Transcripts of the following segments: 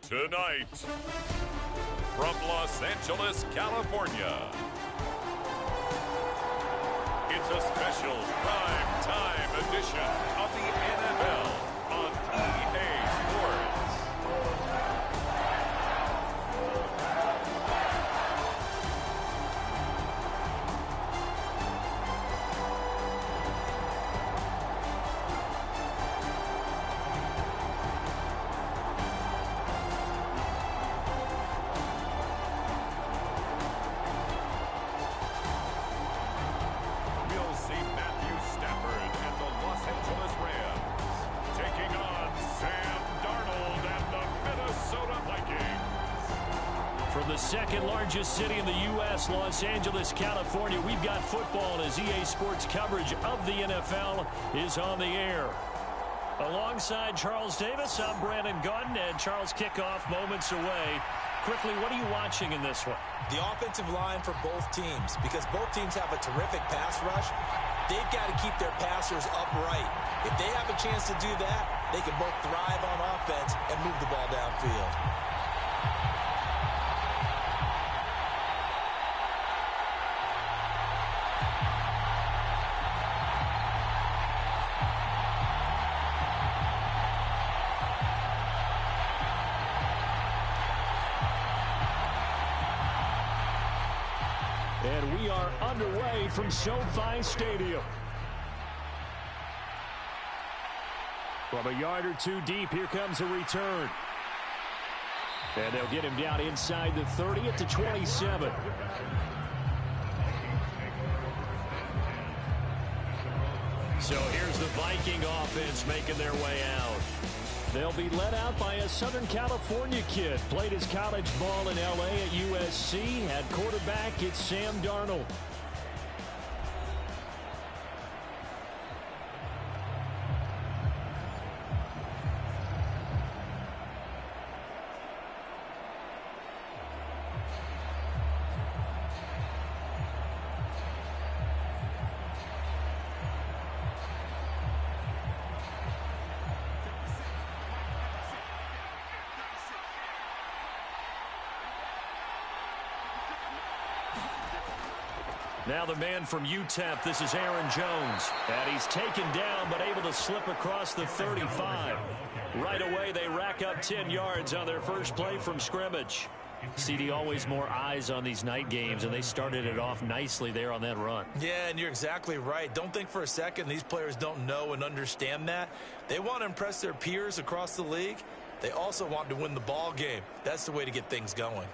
Tonight, from Los Angeles, California, it's a special prime time edition of the NFL on EA Sports. Second largest city in the U.S., Los Angeles, California. We've got football as EA Sports coverage of the NFL is on the air. Alongside Charles Davis, I'm Brandon Gaudin, and Charles, kickoff moments away. Quickly, what are you watching in this one? The offensive line for both teams, because both teams have a terrific pass rush. They've got to keep their passers upright. If they have a chance to do that, they can both thrive on offense and move the ball downfield. And we are underway from SoFi Stadium. From a yard or two deep, here comes a return. And they'll get him down inside the 30 at the 27. So here's the Viking offense making their way out. They'll be led out by a Southern California kid. Played his college ball in L.A. at USC. At quarterback, it's Sam Darnold. Now the man from UTEP, this is Aaron Jones. And he's taken down, but able to slip across the 35. Right away, they rack up 10 yards on their first play from scrimmage. CD, always more eyes on these night games, and they started it off nicely there on that run. Yeah, and you're exactly right. Don't think for a second these players don't know and understand that. They want to impress their peers across the league. They also want to win the ball game. That's the way to get things going.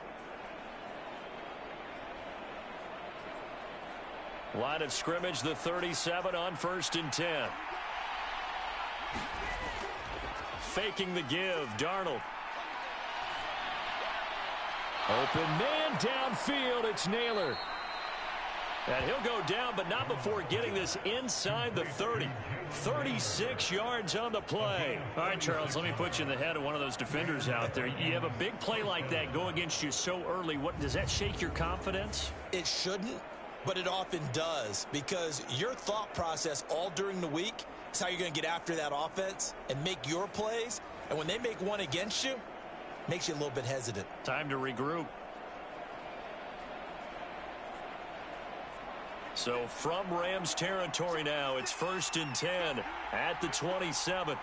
Line of scrimmage, the 37 on 1st and 10. Faking the give, Darnold. Open man downfield, it's Naylor. And he'll go down, but not before getting this inside the 30. 36 yards on the play. All right, Charles, let me put you in the head of one of those defenders out there. You have a big play like that go against you so early. What does that shake your confidence? It shouldn't. But it often does, because your thought process all during the week is how you're going to get after that offense and make your plays. And when they make one against you, it makes you a little bit hesitant. Time to regroup. So from Rams territory now, it's 1st and 10 at the 27.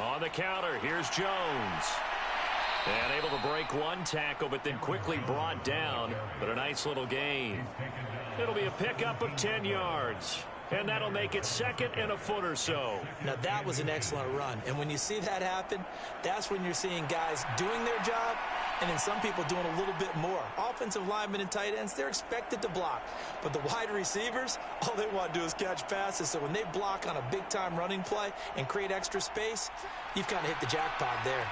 On the counter, here's Jones. And able to break one tackle, but then quickly brought down. But a nice little gain. It'll be a pickup of 10 yards. And that'll make it 2nd and a foot or so. Now, that was an excellent run. And when you see that happen, that's when you're seeing guys doing their job and then some people doing a little bit more. Offensive linemen and tight ends, they're expected to block. But the wide receivers, all they want to do is catch passes. So when they block on a big-time running play and create extra space, you've kind of hit the jackpot there.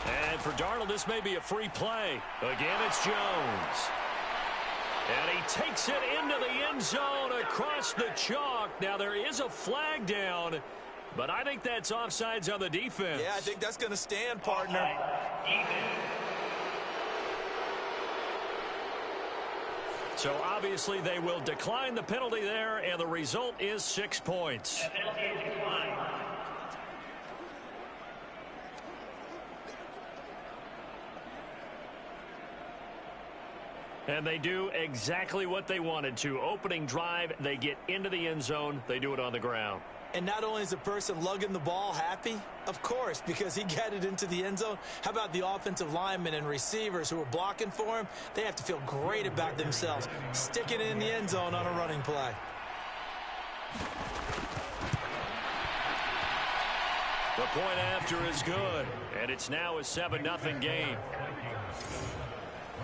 And for Darnold, this may be a free play. Again, it's Jones. And he takes it into the end zone across the chalk. Now, there is a flag down, but I think that's offsides on the defense. Yeah, I think that's going to stand, partner. So obviously they will decline the penalty there, and the result is 6 points. And they do exactly what they wanted to. Opening drive, they get into the end zone. They do it on the ground. And not only is the person lugging the ball happy, of course, because he got it into the end zone. How about the offensive linemen and receivers who are blocking for him? They have to feel great about themselves, sticking it in the end zone on a running play. The point after is good, and it's now a 7-0 game.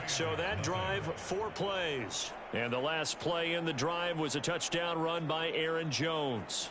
So that drive, 4 plays. And the last play in the drive was a touchdown run by Aaron Jones.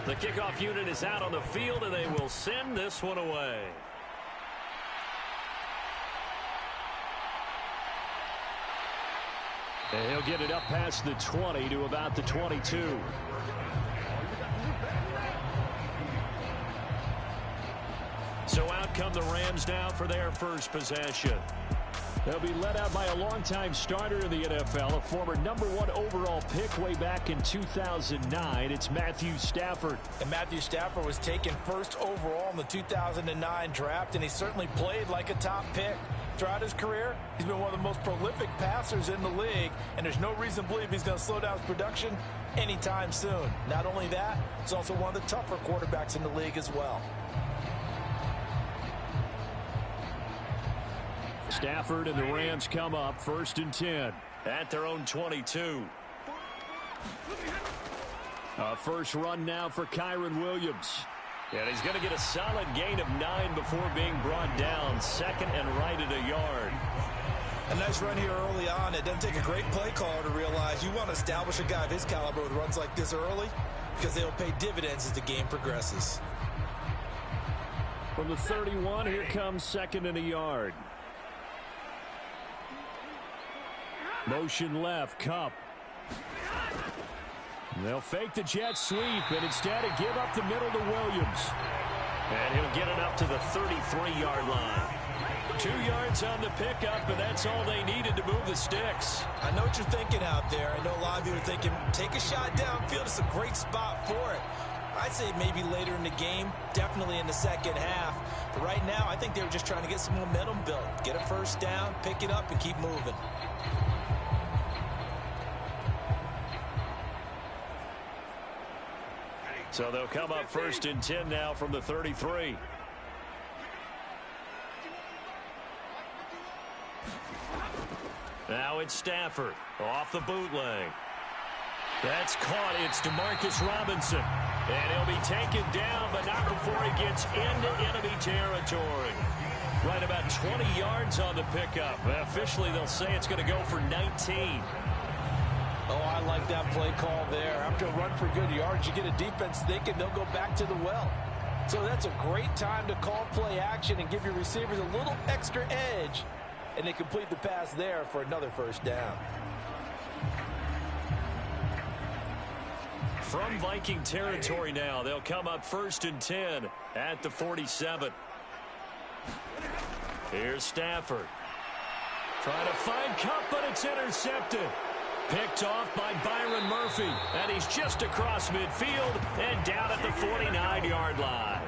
The kickoff unit is out on the field, and they will send this one away. And he'll get it up past the 20 to about the 22. So out come the Rams now for their first possession. They'll be led out by a longtime starter in the NFL, a former #1 overall pick way back in 2009. It's Matthew Stafford. And Matthew Stafford was taken first overall in the 2009 draft, and he certainly played like a top pick. Throughout his career, he's been one of the most prolific passers in the league, and there's no reason to believe he's going to slow down his production anytime soon. Not only that, he's also one of the tougher quarterbacks in the league as well. Stafford and the Rams come up 1st and 10 at their own 22. A first run now for Kyren Williams. And he's going to get a solid gain of 9 before being brought down. 2nd and right at a yard. A nice run here early on. It doesn't take a great play caller to realize you want to establish a guy of his caliber with runs like this early, because they'll pay dividends as the game progresses. From the 31, here comes 2nd and a yard. Motion left, Kupp. They'll fake the jet sweep, and instead of give up the middle to Williams. And he'll get it up to the 33-yard line. 2 yards on the pickup, and that's all they needed to move the sticks. I know what you're thinking out there. I know a lot of you are thinking, take a shot downfield. It's a great spot for it. I'd say maybe later in the game, definitely in the second half. But right now, I think they were just trying to get some momentum built. Get a first down, pick it up, and keep moving. So they'll come up 1st and 10 now from the 33. Now it's Stafford off the bootleg. That's caught. It's DeMarcus Robinson. And he'll be taken down, but not before he gets into enemy territory. Right about 20 yards on the pickup. Officially, they'll say it's going to go for 19. Oh, I like that play call there. After a run for good yards, you get a defense thinking they'll go back to the well. So that's a great time to call play action and give your receivers a little extra edge. And they complete the pass there for another first down. From Viking territory now, they'll come up 1st and 10 at the 47. Here's Stafford. Trying to find Kupp, but it's intercepted. Picked off by Byron Murphy, and he's just across midfield and down at the 49-yard line.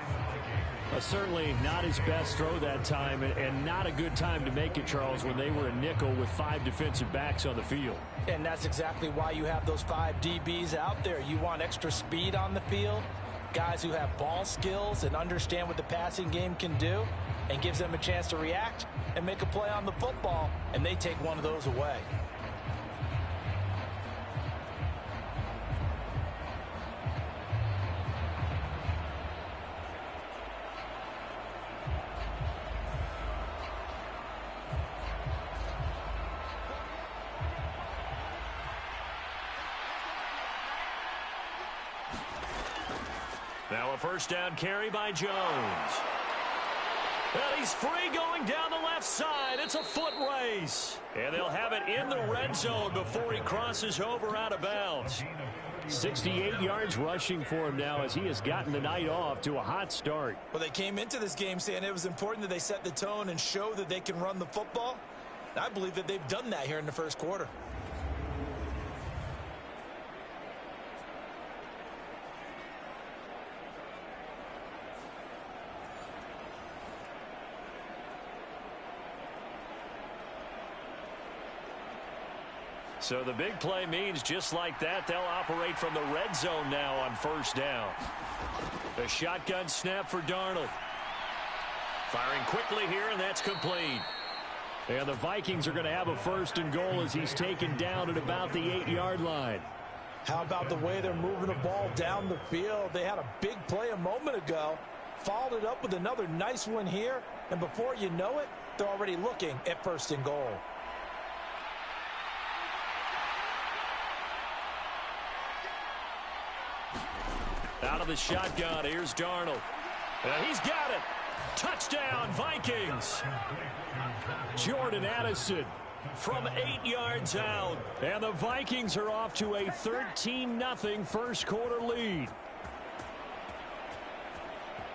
Certainly not his best throw that time, and not a good time to make it, Charles, when they were a nickel with 5 defensive backs on the field. And that's exactly why you have those 5 DBs out there. You want extra speed on the field, guys who have ball skills and understand what the passing game can do, and gives them a chance to react and make a play on the football, and they take one of those away. Now a first down carry by Jones. And he's free going down the left side. It's a foot race. And they'll have it in the red zone before he crosses over out of bounds. 68 yards rushing for him now as he has gotten the night off to a hot start. Well, they came into this game saying it was important that they set the tone and show that they can run the football. And I believe that they've done that here in the first quarter. So the big play means just like that, they'll operate from the red zone now on first down. A shotgun snap for Darnold. Firing quickly here, and that's complete. And the Vikings are going to have a first and goal as he's taken down at about the 8-yard line. How about the way they're moving the ball down the field? They had a big play a moment ago, followed it up with another nice one here, and before you know it, they're already looking at first and goal. Out of the shotgun, here's Darnold. And he's got it. Touchdown, Vikings. Jordan Addison from 8 yards out. And the Vikings are off to a 13-0 first quarter lead.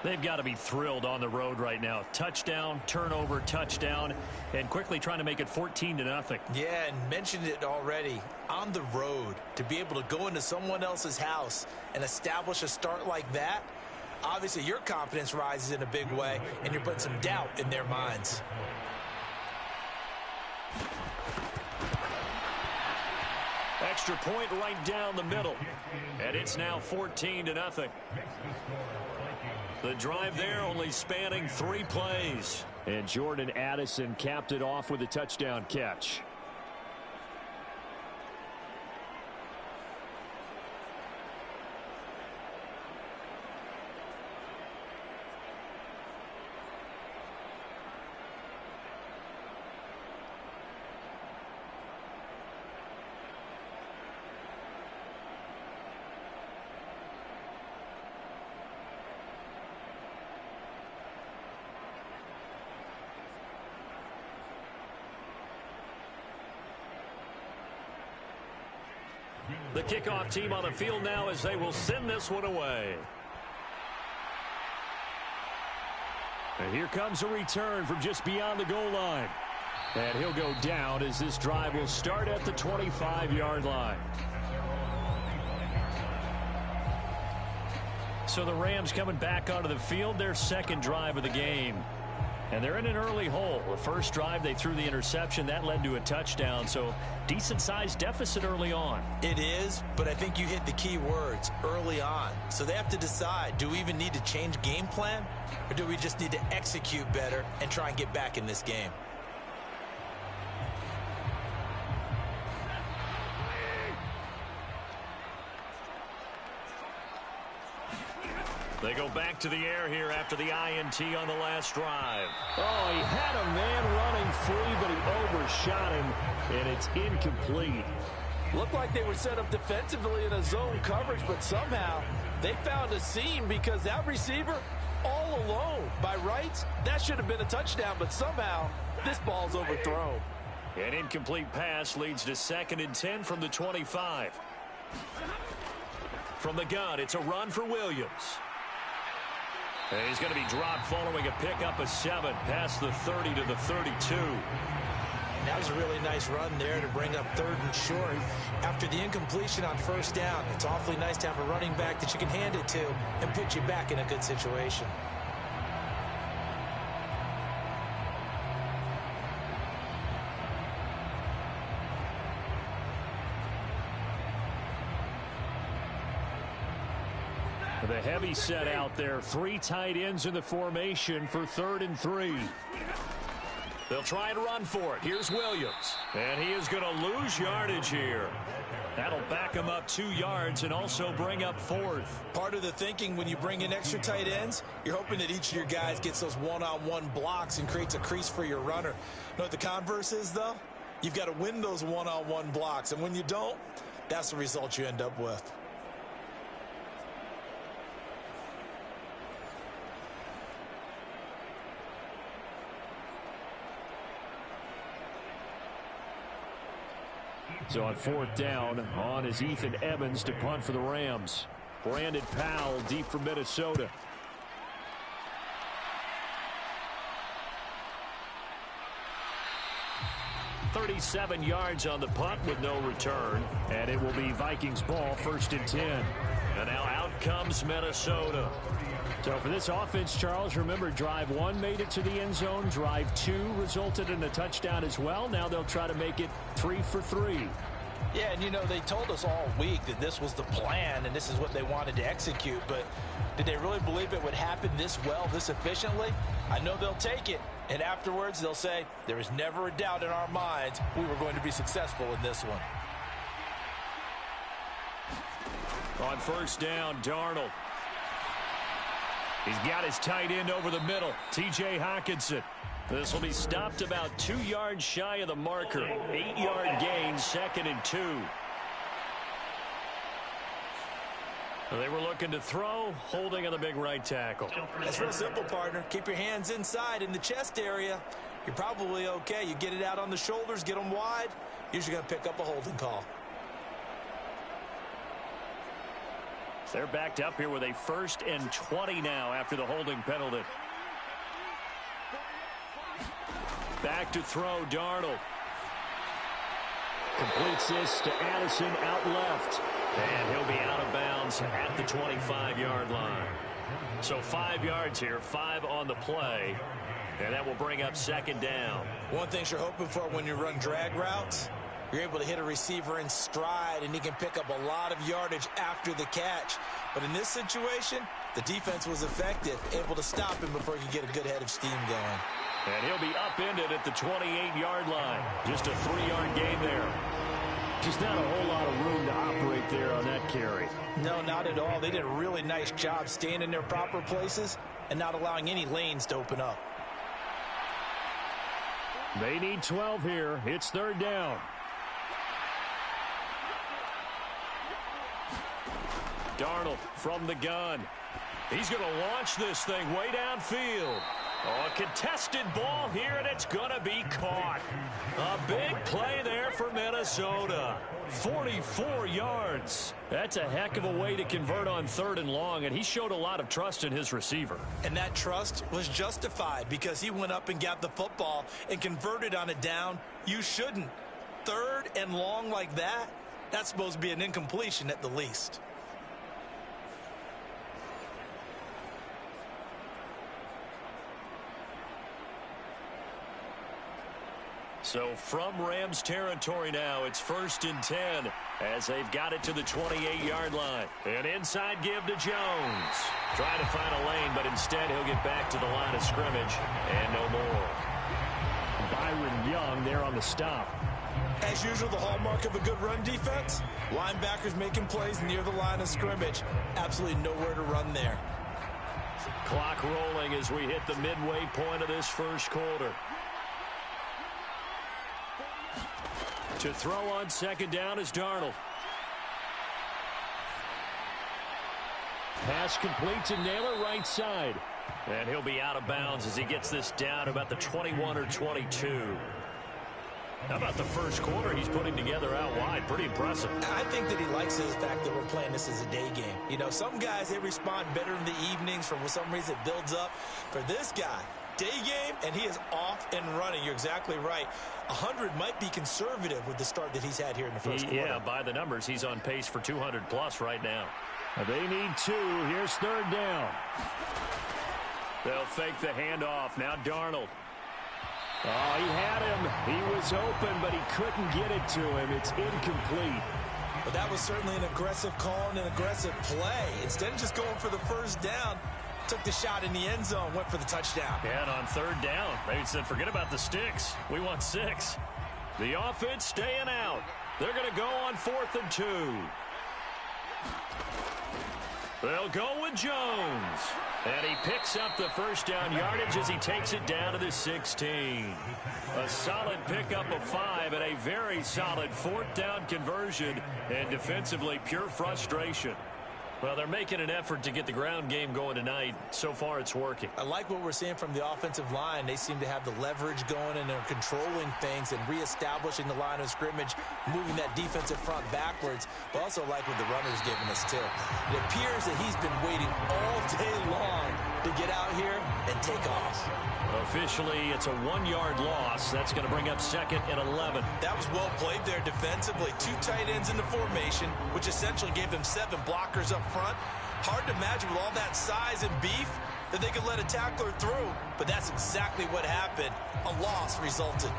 They've got to be thrilled on the road right now. Touchdown, turnover, touchdown, and quickly trying to make it 14-0. Yeah, and mentioned it already. On the road, to be able to go into someone else's house and establish a start like that, obviously your confidence rises in a big way, and you're putting some doubt in their minds. Extra point right down the middle, and it's now 14-0. The drive there only spanning 3 plays. And Jordan Addison capped it off with a touchdown catch. The kickoff team on the field now as they will send this one away. And here comes a return from just beyond the goal line. And he'll go down as this drive will start at the 25-yard line. So the Rams coming back onto the field, their second drive of the game. And they're in an early hole. The first drive, they threw the interception. That led to a touchdown. So decent-sized deficit early on. It is, but I think you hit the key words, early on. So they have to decide, do we even need to change game plan? Or do we just need to execute better and try and get back in this game? They go back to the air here after the INT on the last drive. Oh, he had a man running free, but he overshot him, and it's incomplete. Looked like they were set up defensively in a zone coverage, but somehow they found a seam because that receiver all alone. By rights, that should have been a touchdown, but somehow this ball's overthrown. An incomplete pass leads to 2nd and 10 from the 25. From the gun, it's a run for Williams. And he's going to be dropped following a pickup of 7 past the 30 to the 32. That was a really nice run there to bring up 3rd and short. After the incompletion on first down, it's awfully nice to have a running back that you can hand it to and put you back in a good situation. The heavy set out there. 3 tight ends in the formation for 3rd and 3. They'll try and run for it. Here's Williams. And he is going to lose yardage here. That'll back him up 2 yards and also bring up 4th. Part of the thinking when you bring in extra tight ends, you're hoping that each of your guys gets those one-on-one blocks and creates a crease for your runner. You know what the converse is, though? You've got to win those one-on-one blocks. And when you don't, that's the result you end up with. So on 4th down, on is Ethan Evans to punt for the Rams. Brandon Powell deep for Minnesota. .37 yards on the punt with no return. And it will be Vikings ball, 1st and 10. And now out comes Minnesota. So for this offense, Charles, remember, drive 1 made it to the end zone. Drive 2 resulted in a touchdown as well. Now they'll try to make it 3 for 3. Yeah, and, you know, they told us all week that this was the plan and this is what they wanted to execute. But did they really believe it would happen this well, this efficiently? I know they'll take it. And afterwards, they'll say, there was never a doubt in our minds we were going to be successful in this one. On 1st down, Darnold. He's got his tight end over the middle, T.J. Hockenson. This will be stopped about 2 yards shy of the marker. 8-yard gain, 2nd and 2. They were looking to throw, holding on the big right tackle. That's real simple, partner. Keep your hands inside in the chest area. You're probably okay. You get it out on the shoulders, get them wide. Usually going to pick up a holding call. They're backed up here with a 1st and 20 now after the holding penalty. Back to throw, Darnold. Completes this to Addison out left. And he'll be out of bounds at the 25-yard line. So 5 yards here, 5 on the play. And that will bring up 2nd down. One thing you're hoping for when you run drag routes, you're able to hit a receiver in stride, and he can pick up a lot of yardage after the catch. But in this situation, the defense was effective, able to stop him before he could get a good head of steam going. And he'll be upended at the 28-yard line. Just a 3-yard gain there. Just not a whole lot of room to operate there on that carry. No, not at all. They did a really nice job staying in their proper places and not allowing any lanes to open up. They need 12 here. It's 3rd down. Darnold from the gun. He's going to launch this thing way downfield. Oh, a contested ball here, and it's going to be caught. A big play there for Minnesota. 44 yards. That's a heck of a way to convert on 3rd and long, and he showed a lot of trust in his receiver. And that trust was justified because he went up and got the football and converted on a down. You shouldn't. 3rd and long like that, that's supposed to be an incompletion at the least. So from Rams territory now, it's 1st and 10 as they've got it to the 28-yard line. An inside give to Jones. Trying to find a lane, but instead he'll get back to the line of scrimmage and no more. Byron Young there on the stop. As usual, the hallmark of a good run defense, linebackers making plays near the line of scrimmage. Absolutely nowhere to run there. Clock rolling as we hit the midway point of this 1st quarter. To throw on 2nd down is Darnold. Pass complete to Naylor, right side. And he'll be out of bounds as he gets this down about the 21 or 22. How about the 1st quarter he's putting together out wide? Pretty impressive. I think that he likes the fact that we're playing this as a day game. You know, some guys, they respond better in the evenings. For some reason, it builds up. For this guy, day game, and he is off and running. You're exactly right. 100 might be conservative with the start that he's had here in the 1st quarter. Yeah, by the numbers, he's on pace for 200+ right now. They need 2. Here's 3rd down. They'll fake the handoff. Now Darnold. Oh, he had him. He was open, but he couldn't get it to him. It's incomplete. But that was certainly an aggressive call and an aggressive play. Instead of just going for the 1st down, took the shot in the end zone, went for the touchdown. Yeah, and on 3rd down, they said, forget about the sticks. We want 6. The offense staying out. They're going to go on 4th and 2. They'll go with Jones. And he picks up the 1st down yardage as he takes it down to the 16. A solid pickup of 5 and a very solid 4th down conversion. And defensively, pure frustration. Well, they're making an effort to get the ground game going tonight. So far, it's working. I like what we're seeing from the offensive line. They seem to have the leverage going, and they're controlling things and reestablishing the line of scrimmage, moving that defensive front backwards, but also like what the runner's giving us, too. It appears that he's been waiting all day long to get out here and take off. Officially, it's a 1-yard loss. That's going to bring up 2nd and 11. That was well played there defensively. 2 tight ends in the formation, which essentially gave them 7 blockers up front. Hard to imagine with all that size and beef that they could let a tackler through, but that's exactly what happened. A loss resulted.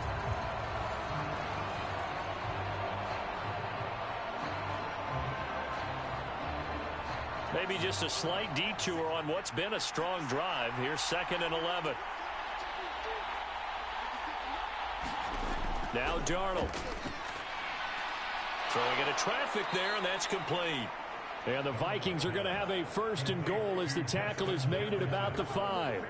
Maybe just a slight detour on what's been a strong drive. Here's 2nd and 11. Now Darnold. Throwing into traffic there, and that's complete. And the Vikings are going to have a 1st and goal as the tackle is made at about the 5.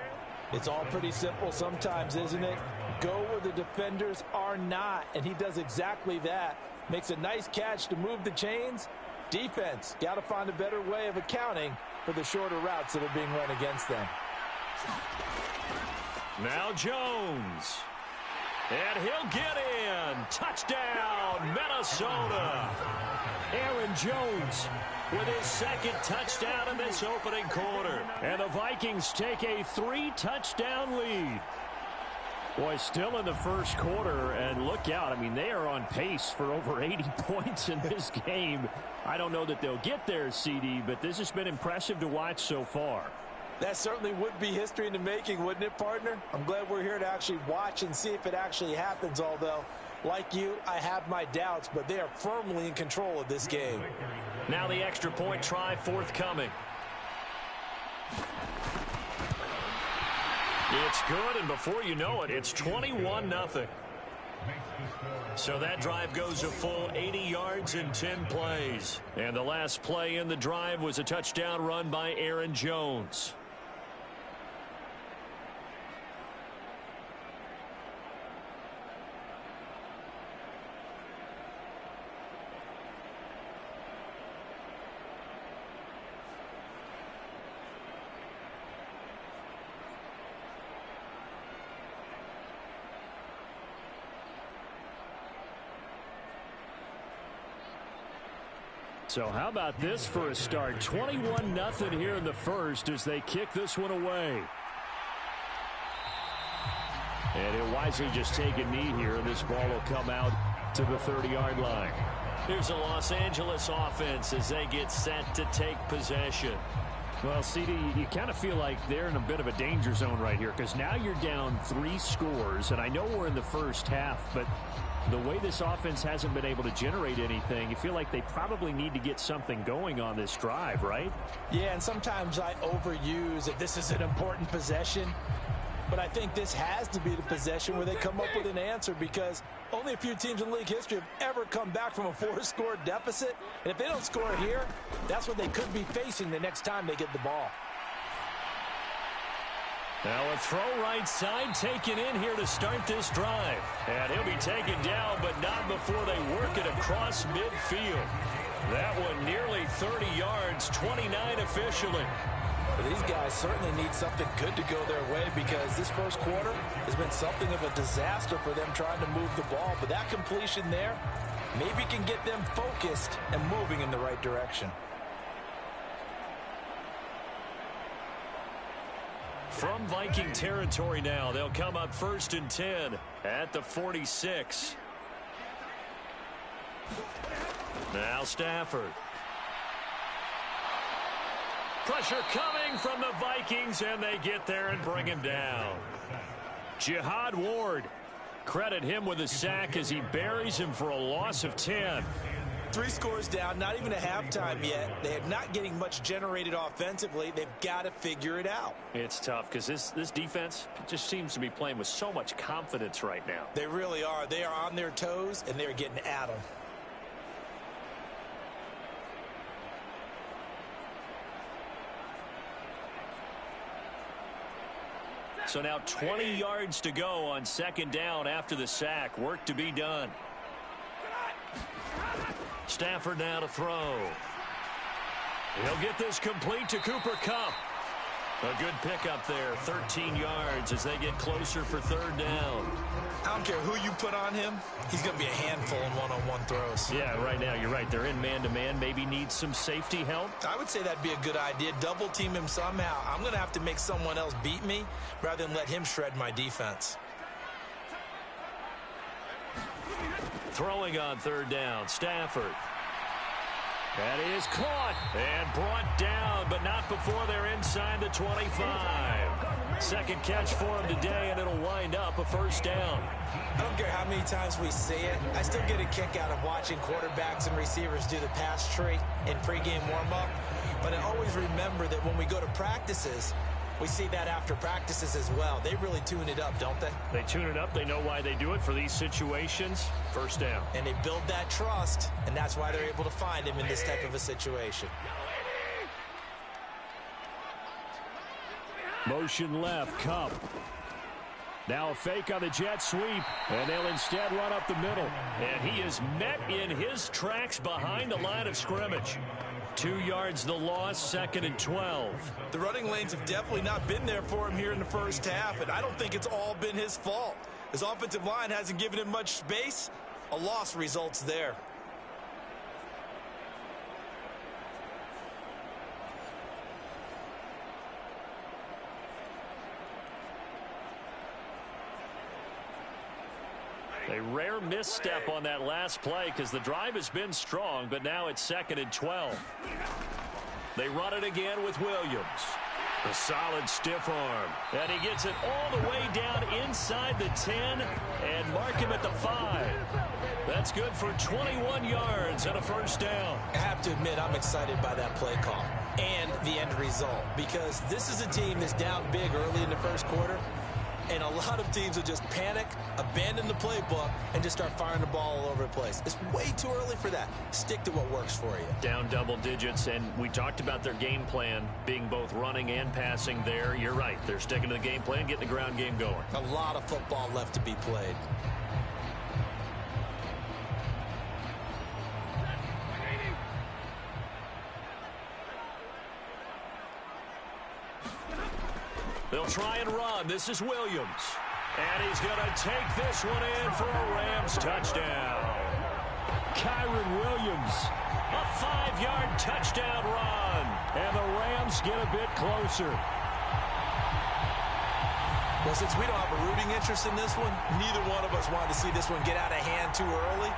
It's all pretty simple sometimes, isn't it? Go where the defenders are not, and he does exactly that. Makes a nice catch to move the chains. Defense, got to find a better way of accounting for the shorter routes that are being run against them. Now Jones. And he'll get in. Touchdown, Minnesota. Aaron Jones with his 2nd touchdown in this opening quarter. And the Vikings take a 3-touchdown lead. Boy, still in the first quarter, and look out. I mean, they are on pace for over 80 points in this game. I don't know that they'll get there, CD, but this has been impressive to watch so far. That certainly would be history in the making, wouldn't it, partner? I'm glad we're here to actually watch and see if it actually happens, although, like you, I have my doubts, but they are firmly in control of this game. Now the extra point try forthcoming. It's good, and before you know it, it's 21-0. So that drive goes a full 80 yards in 10 plays. And the last play in the drive was a touchdown run by Aaron Jones. So how about this for a start? 21-0 here in the first as they kick this one away. And he'll wisely just take a knee here, and this ball will come out to the 30-yard line. Here's a Los Angeles offense as they get set to take possession. Well, CD, you kind of feel like they're in a bit of a danger zone right here because now you're down 3 scores, and I know we're in the first half, but the way this offense hasn't been able to generate anything, you feel like they probably need to get something going on this drive, right? Yeah, and sometimes I overuse that this is an important possession. But I think this has to be the possession where they come up with an answer because only a few teams in league history have ever come back from a 4-score deficit. And if they don't score here, that's what they could be facing the next time they get the ball. Now a throw right side taken in here to start this drive. And he'll be taken down, but not before they work it across midfield. That one nearly 30 yards, 29 officially. But these guys certainly need something good to go their way because this first quarter has been something of a disaster for them trying to move the ball. But that completion there maybe can get them focused and moving in the right direction. From Viking territory now, they'll come up 1st and 10 at the 46. Now Stafford. Pressure coming from the Vikings, and they get there and bring him down. Jihad Ward. Credit him with a sack as he buries him for a loss of 10. 3 scores down, not even a halftime yet. They are not getting much generated offensively. They've got to figure it out. It's tough because this defense just seems to be playing with so much confidence right now. They really are. They are on their toes, and they're getting at them. So now 20 yards to go on 2nd down after the sack. Work to be done. Stafford now to throw. He'll get this complete to Cooper Kupp. A good pickup there, 13 yards as they get closer for third down. I don't care who you put on him, he's going to be a handful in one-on-one throws. Yeah, right now, you're right. They're in man-to-man, maybe needs some safety help. I would say that'd be a good idea. Double team him somehow. I'm going to have to make someone else beat me rather than let him shred my defense. Throwing on third down, Stafford. That is caught and brought down, but not before they're inside the 25. Second catch for him today, and it'll wind up a first down. I don't care how many times we see it. I still get a kick out of watching quarterbacks and receivers do the pass tree in pregame warm-up. But I always remember that when we go to practices, we see that after practices as well. They really tune it up, don't they? They tune it up. They know why they do it for these situations. First down. And they build that trust, and that's why they're able to find him in this type of a situation. Motion left, Kupp. Now a fake on the jet sweep, and they'll instead run up the middle. And he is met in his tracks behind the line of scrimmage. 2 yards the loss, 2nd and 12. The running lanes have definitely not been there for him here in the first half, and I don't think it's all been his fault. His offensive line hasn't given him much space. A loss results there. A rare misstep on that last play because the drive has been strong, but now it's 2nd and 12. They run it again with Williams. A solid stiff arm. And he gets it all the way down inside the 10 and mark him at the 5. That's good for 21 yards and a first down. I have to admit, I'm excited by that play call and the end result because this is a team that's down big early in the first quarter. And a lot of teams will just panic, abandon the playbook, and just start firing the ball all over the place. It's way too early for that. Stick to what works for you. Down double digits, and we talked about their game plan being both running and passing there. You're right. They're sticking to the game plan, getting the ground game going. A lot of football left to be played. They'll try and run. This is Williams. And he's going to take this one in for a Rams touchdown. Kyren Williams. A 5-yard touchdown run. And the Rams get a bit closer. Well, since we don't have a rooting interest in this one, neither one of us wanted to see this one get out of hand too early.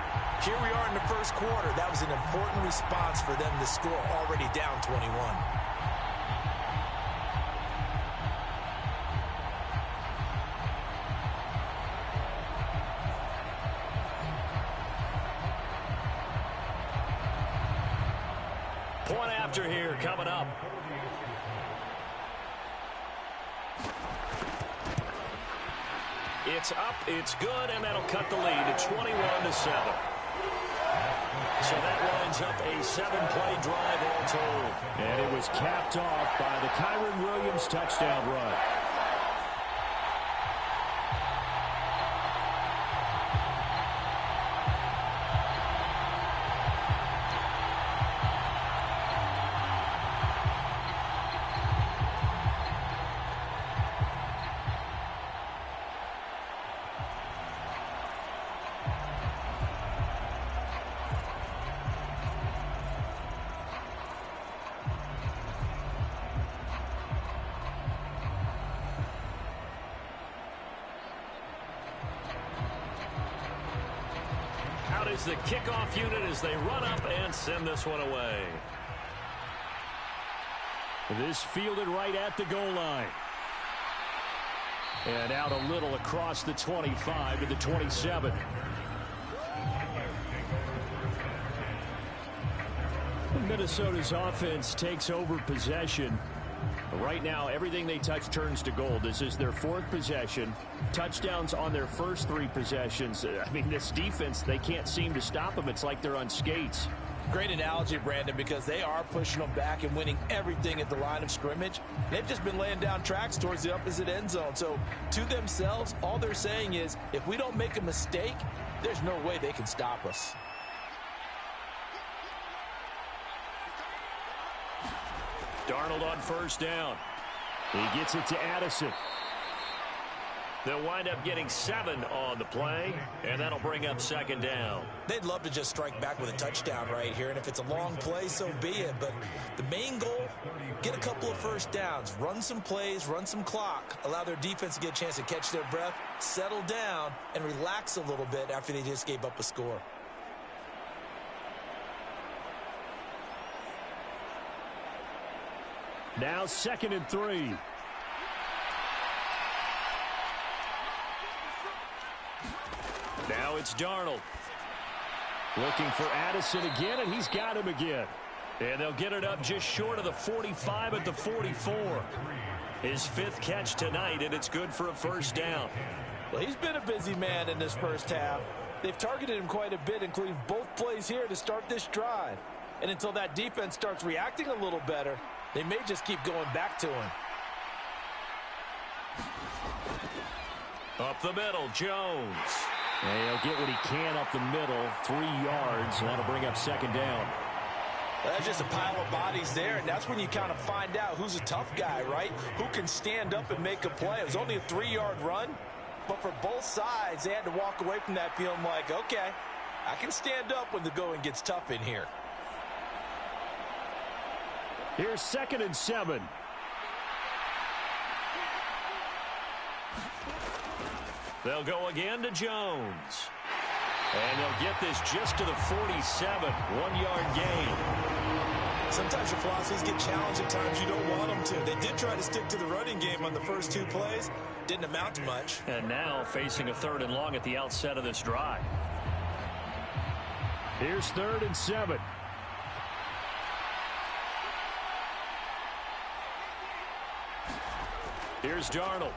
Here we are in the first quarter. That was an important response for them to score already down 21. Point after here coming up. It's up, it's good, and that'll cut the lead to 21-7. So that lines up a 7-play drive all told. And it was capped off by the Kyren Williams touchdown run. Is the kickoff unit as they run up and send this one away. This fielded right at the goal line. And out a little across the 25 to the 27. Minnesota's offense takes over possession. Right now, everything they touch turns to gold. This is their 4th possession. Touchdowns on their first 3 possessions. I mean, this defense, they can't seem to stop them. It's like they're on skates. Great analogy, Brandon, because they are pushing them back and winning everything at the line of scrimmage. They've just been laying down tracks towards the opposite end zone. So, to themselves, all they're saying is, if we don't make a mistake, there's no way they can stop us. Darnold on first down. He gets it to Addison. They'll wind up getting 7 on the play, and that'll bring up second down. They'd love to just strike back with a touchdown right here, and if it's a long play, so be it. But the main goal, get a couple of first downs, run some plays, run some clock, allow their defense to get a chance to catch their breath, settle down, and relax a little bit after they just gave up a score. Now 2nd and 3. Now it's Darnold. Looking for Addison again, and he's got him again. And they'll get it up just short of the 45 at the 44. His 5th catch tonight, and it's good for a first down. Well, he's been a busy man in this first half. They've targeted him quite a bit, including both plays here to start this drive. And until that defense starts reacting a little better, they may just keep going back to him. Up the middle, Jones. And he'll get what he can up the middle, 3 yards, and that'll bring up second down. Well, that's just a pile of bodies there, and that's when you kind of find out who's a tough guy, right? Who can stand up and make a play. It was only a 3-yard run, but for both sides, they had to walk away from that feeling like, okay, I can stand up when the going gets tough in here. Here's 2nd and 7. They'll go again to Jones. And they'll get this just to the 47, 1-yard gain. Sometimes your philosophies get challenged at times you don't want them to. They did try to stick to the running game on the first 2 plays. Didn't amount to much. And now facing a 3rd and long at the outset of this drive. Here's 3rd and 7. Here's Darnold.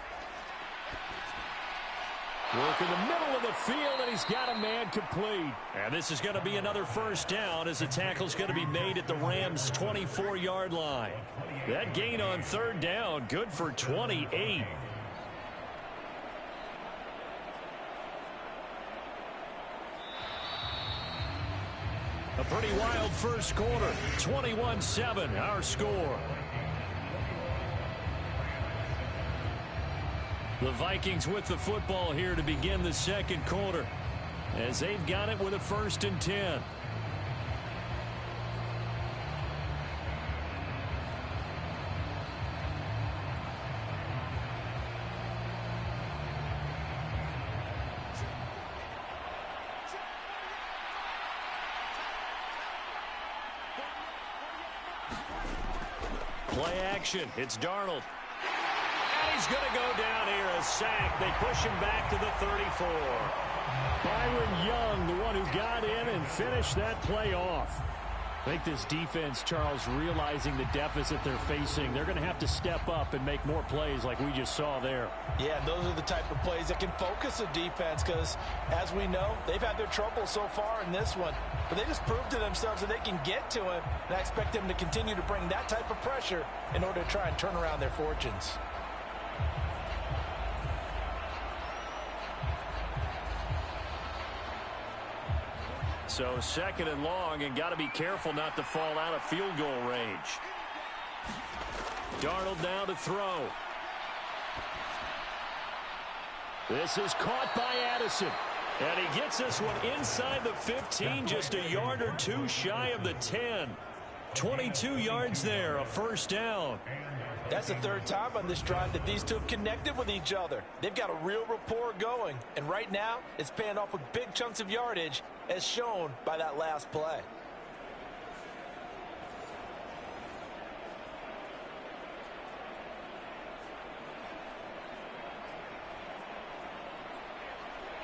Work in the middle of the field, and he's got a man complete. And this is going to be another first down as the tackle's going to be made at the Rams' 24-yard line. That gain on 3rd down, good for 28. A pretty wild first quarter, 21-7, our score. The Vikings with the football here to begin the 2nd quarter as they've got it with a 1st and 10. Play action. It's Darnold. He's going to go down here, a sack. They push him back to the 34. Byron Young, the one who got in and finished that play off. I think this defense, Charles, realizing the deficit they're facing, they're going to have to step up and make more plays like we just saw there. Yeah, those are the type of plays that can focus a defense because, as we know, they've had their trouble so far in this one. But they just proved to themselves that they can get to him, and I expect them to continue to bring that type of pressure in order to try and turn around their fortunes. So 2nd and long, and got to be careful not to fall out of field goal range. Darnold now to throw. This is caught by Addison. And he gets this one inside the 15, just a yard or 2 shy of the 10. 22 yards there, a first down. That's the 3rd time on this drive that these two have connected with each other. They've got a real rapport going, and right now it's paying off with big chunks of yardage as shown by that last play.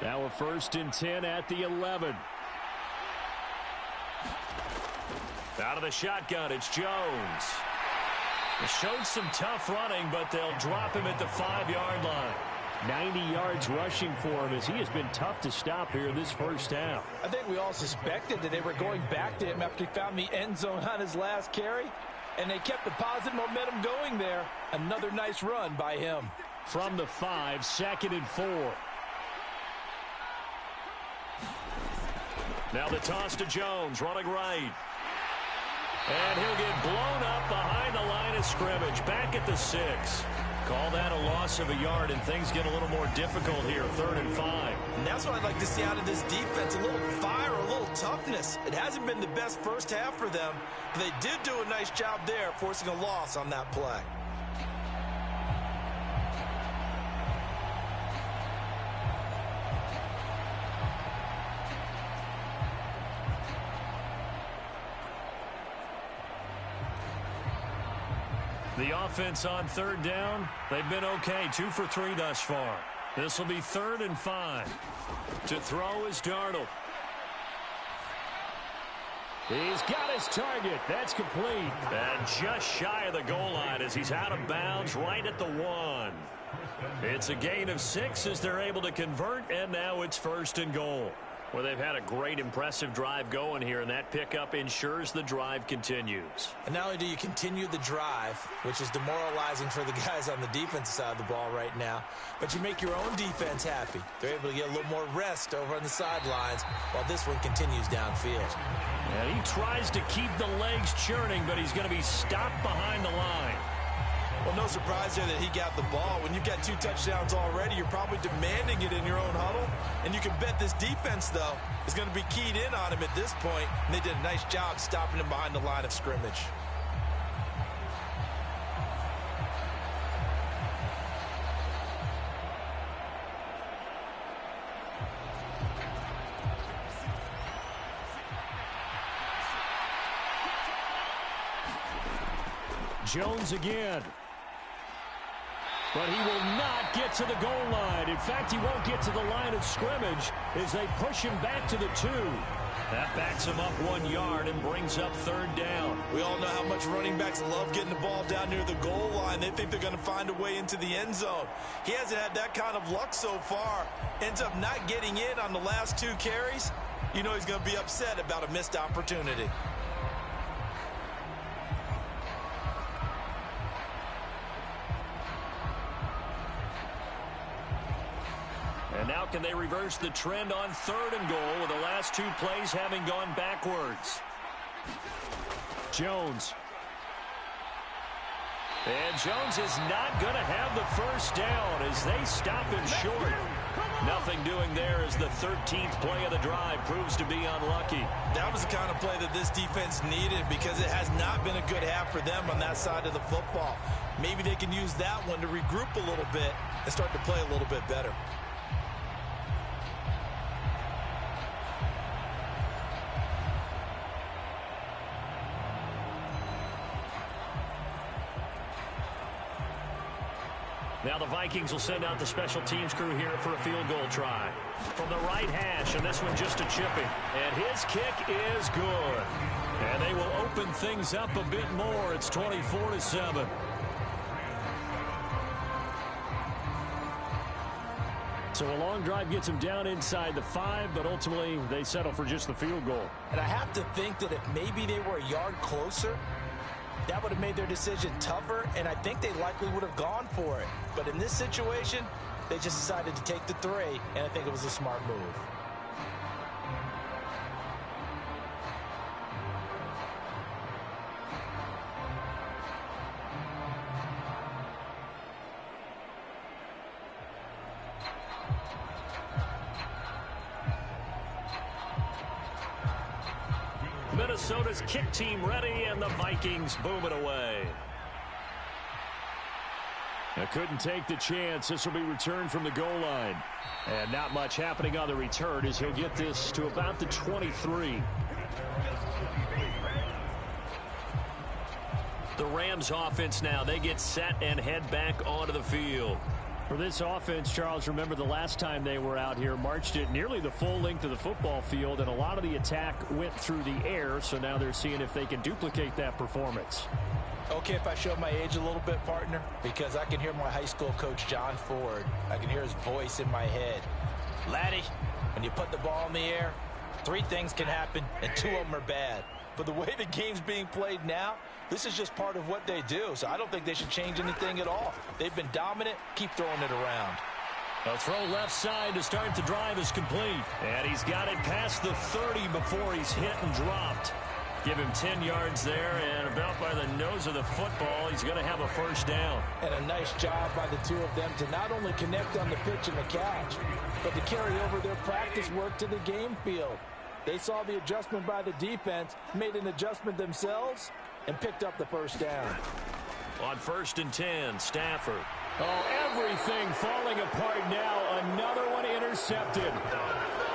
Now a 1st and 10 at the 11. Out of the shotgun, it's Jones. They showed some tough running, but they'll drop him at the 5-yard line. 90 yards rushing for him as he has been tough to stop here this first half. I think we all suspected that they were going back to him after he found the end zone on his last carry, and they kept the positive momentum going there. Another nice run by him. From the 5, 2nd and 4. Now the toss to Jones, running right. And he'll get blown up behind the line of scrimmage, back at the 6. Call that a loss of a yard, and things get a little more difficult here, 3rd and 5. And that's what I'd like to see out of this defense, a little fire, a little toughness. It hasn't been the best first half for them, but they did do a nice job there, forcing a loss on that play. The offense on 3rd down, they've been okay, 2 for 3 thus far. This will be 3rd and 5. To throw is Darnold. He's got his target. That's complete. And just shy of the goal line as he's out of bounds right at the 1. It's a gain of 6 as they're able to convert, and now it's 1st and goal. Well, they've had a great, impressive drive going here, and that pickup ensures the drive continues. And not only do you continue the drive, which is demoralizing for the guys on the defensive side of the ball right now, but you make your own defense happy. They're able to get a little more rest over on the sidelines while this one continues downfield. And he tries to keep the legs churning, but he's going to be stopped behind the line. Well, no surprise there that he got the ball. When you've got 2 touchdowns already, you're probably demanding it in your own huddle. And you can bet this defense, though, is going to be keyed in on him at this point. And they did a nice job stopping him behind the line of scrimmage. Jones again. But he will not get to the goal line. In fact, he won't get to the line of scrimmage as they push him back to the 2. That backs him up 1 yard and brings up 3rd down. We all know how much running backs love getting the ball down near the goal line. They think they're going to find a way into the end zone. He hasn't had that kind of luck so far. Ends up not getting in on the last 2 carries. You know he's going to be upset about a missed opportunity. And now can they reverse the trend on 3rd and goal with the last 2 plays having gone backwards? Jones. And Jones is not going to have the first down as they stop him short. Nothing doing there as the 13th play of the drive proves to be unlucky. That was the kind of play that this defense needed because it has not been a good half for them on that side of the football. Maybe they can use that one to regroup a little bit and start to play a little bit better. Now the Vikings will send out the special teams crew here for a field goal try. From the right hash, and this one just a chipping. And his kick is good. And they will open things up a bit more. It's 24-7. So a long drive gets them down inside the 5, but ultimately they settle for just the field goal. And I have to think that if maybe they were a yard closer, that would have made their decision tougher, and I think they likely would have gone for it. But in this situation, they just decided to take the 3, and I think it was a smart move. Minnesota's kick team ready, and the Vikings boom it away. I couldn't take the chance. This will be returned from the goal line. And not much happening on the return as he'll get this to about the 23. The Rams offense now, they get set and head back onto the field. For this offense, Charles, remember the last time they were out here, marched it nearly the full length of the football field, and a lot of the attack went through the air, so now they're seeing if they can duplicate that performance. Okay, if I show my age a little bit, partner, because I can hear my high school coach, John Ford. I can hear his voice in my head. Laddie, when you put the ball in the air, 3 things can happen, and 2 of them are bad. But the way the game's being played now, this is just part of what they do, so I don't think they should change anything at all. They've been dominant. Keep throwing it around. A throw left side to start the drive is complete. And he's got it past the 30 before he's hit and dropped. Give him 10 yards there, and about by the nose of the football, he's going to have a first down. And a nice job by the two of them to not only connect on the pitch and the catch, but to carry over their practice work to the game field. They saw the adjustment by the defense, made an adjustment themselves, and picked up the first down. On 1st and 10, Stafford. Oh, everything falling apart now. Another one intercepted.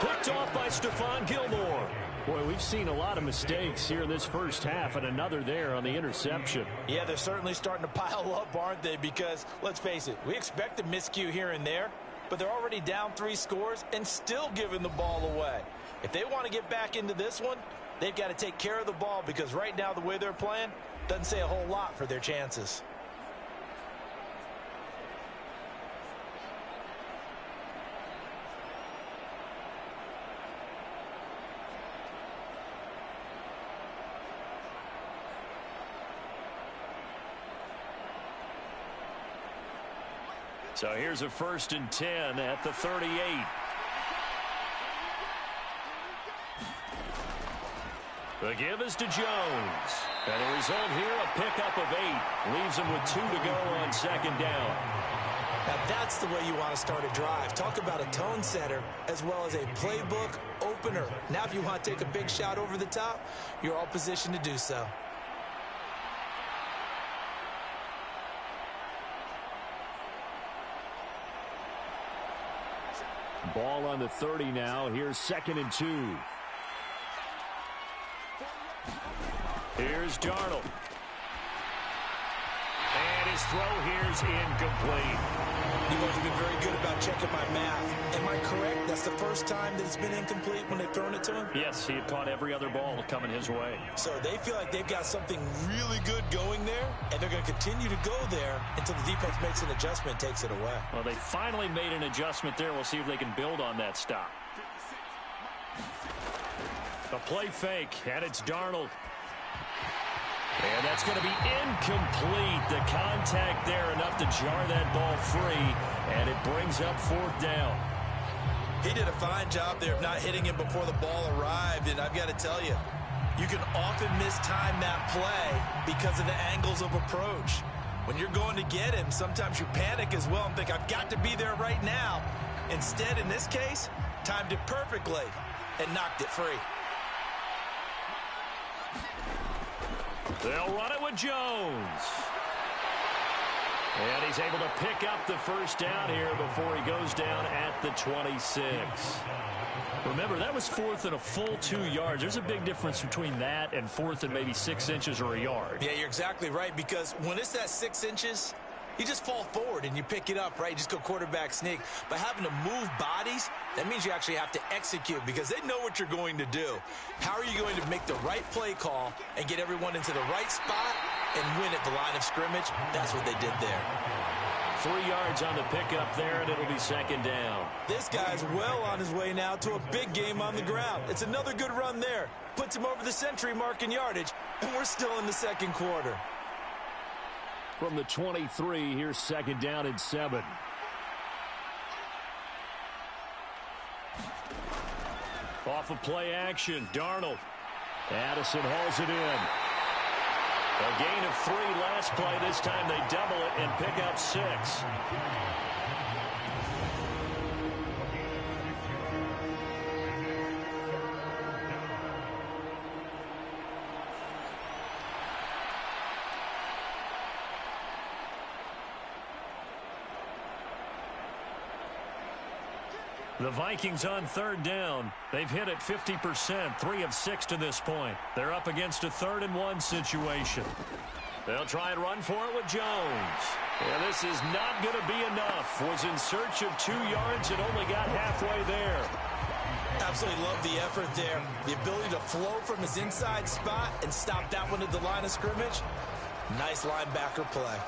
Picked off by Stephon Gilmore. Boy, we've seen a lot of mistakes here in this first half, and another there on the interception. Yeah, they're certainly starting to pile up, aren't they? Because, let's face it, we expect a miscue here and there, but they're already down 3 scores and still giving the ball away. If they want to get back into this one, they've got to take care of the ball, because right now the way they're playing doesn't say a whole lot for their chances. So here's a 1st and 10 at the 38. The give is to Jones. And the result here, a pickup of 8. Leaves him with 2 to go on 2nd down. Now that's the way you want to start a drive. Talk about a tone setter as well as a playbook opener. Now if you want to take a big shot over the top, you're all positioned to do so. Ball on the 30 now. Here's 2nd and 2. Here's Darnold. And his throw here's incomplete. You guys have been very good about checking my math. Am I correct? That's the first time that it's been incomplete when they've thrown it to him? Yes, he had caught every other ball coming his way. So they feel like they've got something really good going there, and they're going to continue to go there until the defense makes an adjustment and takes it away. Well, they finally made an adjustment there. We'll see if they can build on that stop. A play fake, and it's Darnold. And that's going to be incomplete. The contact there enough to jar that ball free, and it brings up 4th down. He did a fine job there of not hitting him before the ball arrived, and I've got to tell you, you can often mistime that play because of the angles of approach. When you're going to get him, sometimes you panic as well and think, I've got to be there right now. Instead, in this case, timed it perfectly and knocked it free. They'll run it with Jones. And he's able to pick up the first down here before he goes down at the 26. Remember, that was 4th and a full 2 yards. There's a big difference between that and 4th and maybe 6 inches or a yard. Yeah, you're exactly right, because when it's that 6 inches, you just fall forward and you pick it up, right? You just go quarterback sneak. But having to move bodies, that means you actually have to execute because they know what you're going to do. How are you going to make the right play call and get everyone into the right spot and win at the line of scrimmage? That's what they did there. 3 yards on the pickup there, and it'll be 2nd down. This guy's well on his way now to a big game on the ground. It's another good run there. Puts him over the century mark in yardage, and we're still in the 2nd quarter. From the 23, here's 2nd down and 7. Off of play action, Darnold. Addison hauls it in. A gain of 3 last play. This time they double it and pick up 6. The Vikings on 3rd down. They've hit it 50%, 3 of 6 to this point. They're up against a 3rd and 1 situation. They'll try and run for it with Jones. Yeah, this is not going to be enough. Was in search of 2 yards and only got halfway there. Absolutely love the effort there. The ability to flow from his inside spot and stop that one at the line of scrimmage. Nice linebacker play.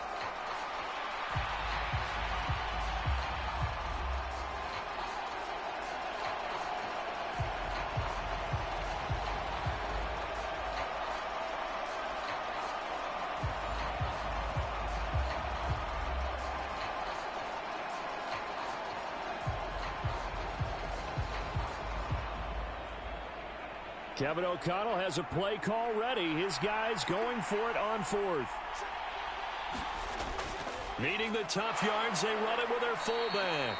Kevin O'Connell has a play call ready. His guys going for it on fourth. Needing the tough yards, they run it with their fullback.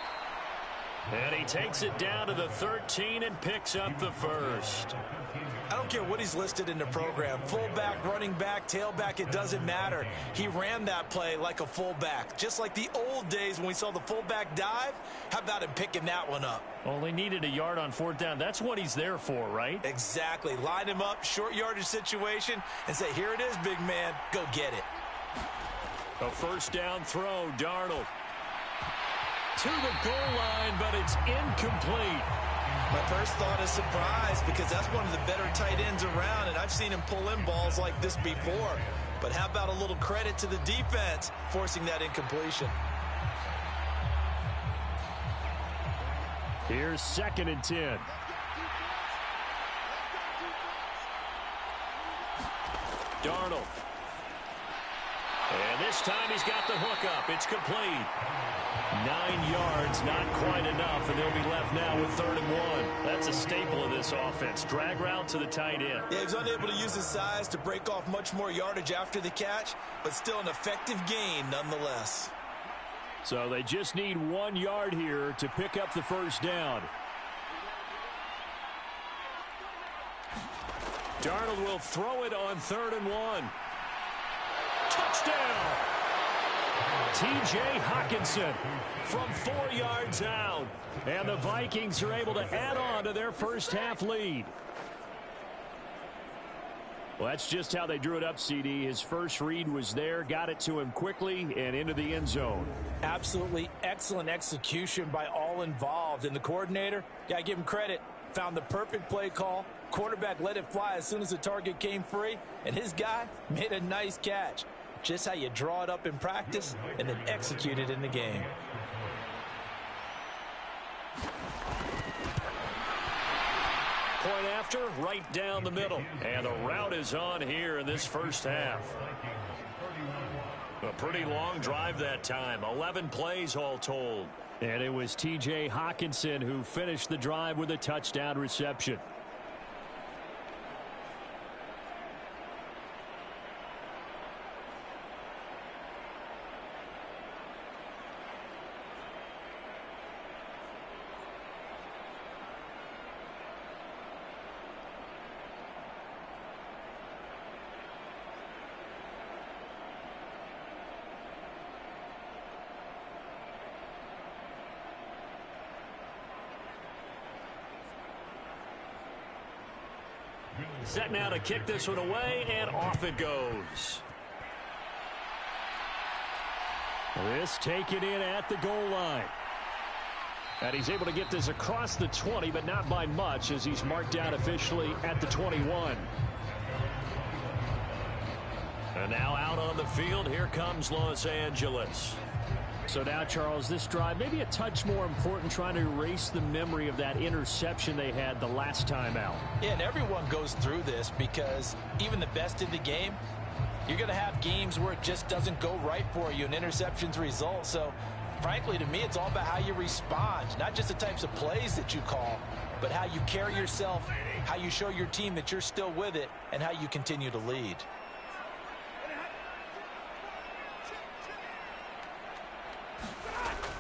And he takes it down to the 13 and picks up the first. I don't care what he's listed in the program. Fullback, running back, tailback, it doesn't matter. He ran that play like a fullback. Just like the old days when we saw the fullback dive. How about him picking that one up? Only needed a yard on fourth down. That's what he's there for, right? Exactly. Line him up, short yardage situation, and say, here it is, big man. Go get it. A first down throw, Darnold. To the goal line, but it's incomplete. My first thought is surprise because that's one of the better tight ends around, and I've seen him pull in balls like this before. But how about a little credit to the defense forcing that incompletion? Here's 2nd and 10. Darnold. And this time he's got the hook up. It's complete. 9 yards, not quite enough, and they'll be left now with 3rd and 1. That's a staple of this offense. Drag route to the tight end. Yeah, he was unable to use his size to break off much more yardage after the catch, but still an effective gain nonetheless. So they just need 1 yard here to pick up the first down. Darnold will throw it on 3rd and 1. Touchdown! T.J. Hockenson from 4 yards out. And the Vikings are able to add on to their first half lead. Well, that's just how they drew it up, CD. His first read was there, got it to him quickly, and into the end zone. Absolutely excellent execution by all involved. And the coordinator, got to give him credit, found the perfect play call. Quarterback let it fly as soon as the target came free, and his guy made a nice catch. Just how you draw it up in practice and then execute it in the game. Point after, right down the middle. And the route is on here in this first half. A pretty long drive that time. 11 plays all told. And it was T.J. Hockenson who finished the drive with a touchdown reception. Set now to kick this one away, and off it goes. This taken in at the goal line. And he's able to get this across the 20, but not by much as he's marked down officially at the 21. And now out on the field, here comes Los Angeles. So now, Charles, this drive maybe a touch more important, trying to erase the memory of that interception they had the last time out. Yeah, and everyone goes through this because even the best in the game, you're going to have games where it just doesn't go right for you and interceptions result. So, frankly, to me, it's all about how you respond, not just the types of plays that you call, but how you carry yourself, how you show your team that you're still with it, and how you continue to lead.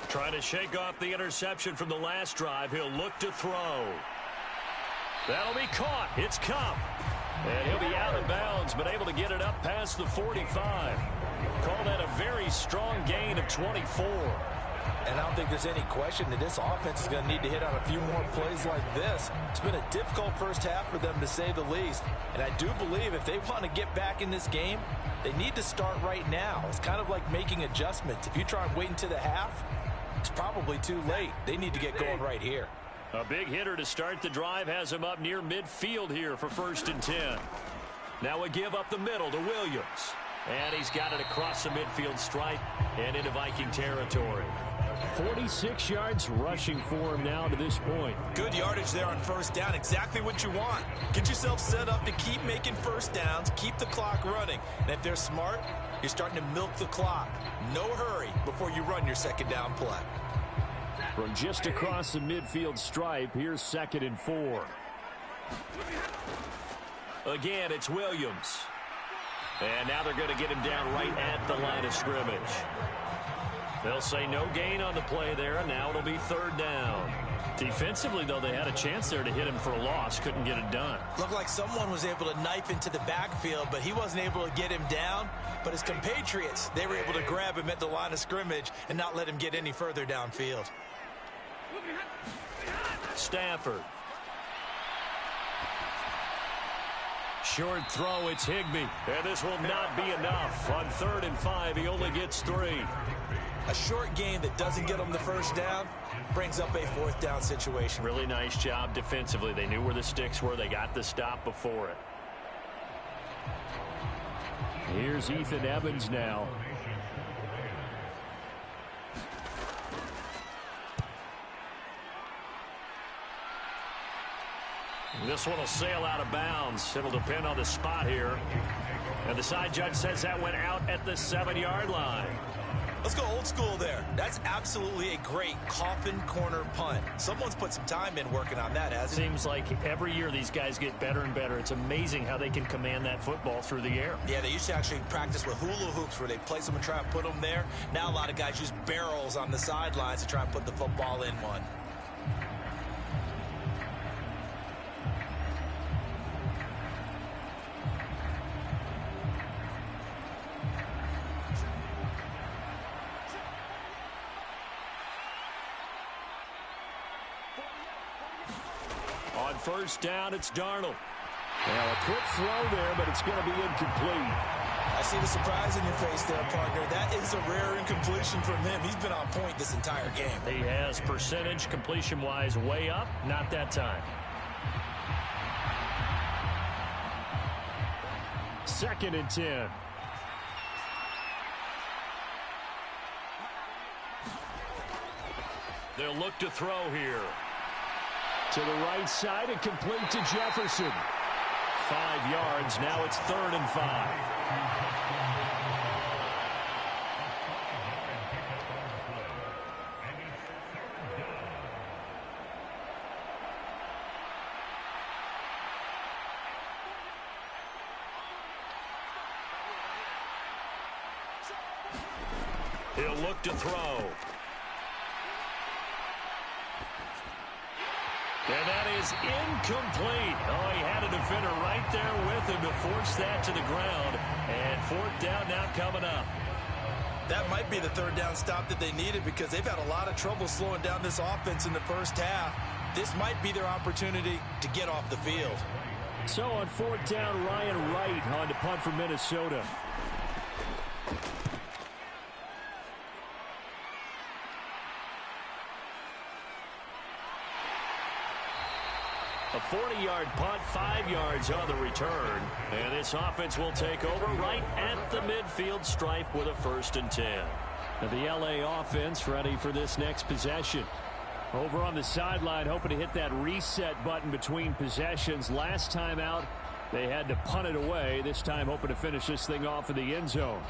Trying to shake off the interception from the last drive. He'll look to throw. That'll be caught. It's Cup. And he'll be out of bounds, but able to get it up past the 45. Call that a very strong gain of 24. And I don't think there's any question that this offense is going to need to hit on a few more plays like this. It's been a difficult first half for them, to say the least. And I do believe if they want to get back in this game, they need to start right now. It's kind of like making adjustments. If you try and wait until the half, it's probably too late. They need to get going right here. A big hitter to start the drive has him up near midfield here for 1st and 10. Now we give up the middle to Williams. And he's got it across the midfield stripe and into Viking territory. 46 yards rushing for him now to this point. Good yardage there on first down. Exactly what you want. Get yourself set up to keep making first downs, keep the clock running. And if they're smart, you're starting to milk the clock. No hurry before you run your second down play. From just across the midfield stripe, here's 2nd and 4. Again, it's Williams. And now they're going to get him down right at the line of scrimmage. They'll say no gain on the play there, and now it'll be third down. Defensively, though, they had a chance there to hit him for a loss. Couldn't get it done. Looked like someone was able to knife into the backfield, but he wasn't able to get him down. But his compatriots, they were able to grab him at the line of scrimmage and not let him get any further downfield. Stafford. Short throw, it's Higbee. And this will not be enough. On 3rd and 5, he only gets 3. A short game that doesn't get him the first down brings up a 4th down situation. Really nice job defensively. They knew where the sticks were. They got the stop before it. Here's Ethan Evans now. This one will sail out of bounds. It'll depend on the spot here. And the side judge says that went out at the 7-yard line. Let's go old school there. That's absolutely a great coffin corner punt. Someone's put some time in working on that, hasn't it? Seems like every year these guys get better and better. It's amazing how they can command that football through the air. Yeah, they used to actually practice with hula hoops where they place them and try and put them there. Now a lot of guys use barrels on the sidelines to try and put the football in one. On 1st down, it's Darnold. Well, a quick throw there, but it's going to be incomplete. I see the surprise in your face there, partner. That is a rare incompletion from him. He's been on point this entire game. He has percentage completion-wise way up. Not that time. 2nd and 10. They'll look to throw here. To the right side and complete to Jefferson. 5 yards. Now it's 3rd and 5. He'll look to throw. And that is incomplete. Oh, he had a defender right there with him to force that to the ground. And 4th down now coming up. That might be the 3rd down stop that they needed because they've had a lot of trouble slowing down this offense in the first half. This might be their opportunity to get off the field. So on 4th down, Ryan Wright on to punt for Minnesota. A 40-yard punt, 5 yards on the return. And this offense will take over right at the midfield stripe with a 1st and 10. Now the LA offense ready for this next possession. Over on the sideline, hoping to hit that reset button between possessions. Last time out, they had to punt it away. This time hoping to finish this thing off in the end zone.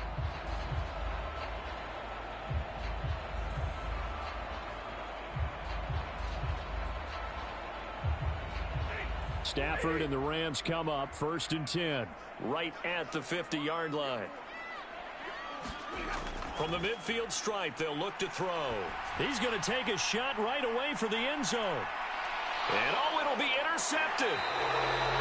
Stafford and the Rams come up 1st and 10. Right at the 50-yard line. From the midfield stripe, they'll look to throw. He's going to take a shot right away for the end zone. And oh, it'll be intercepted.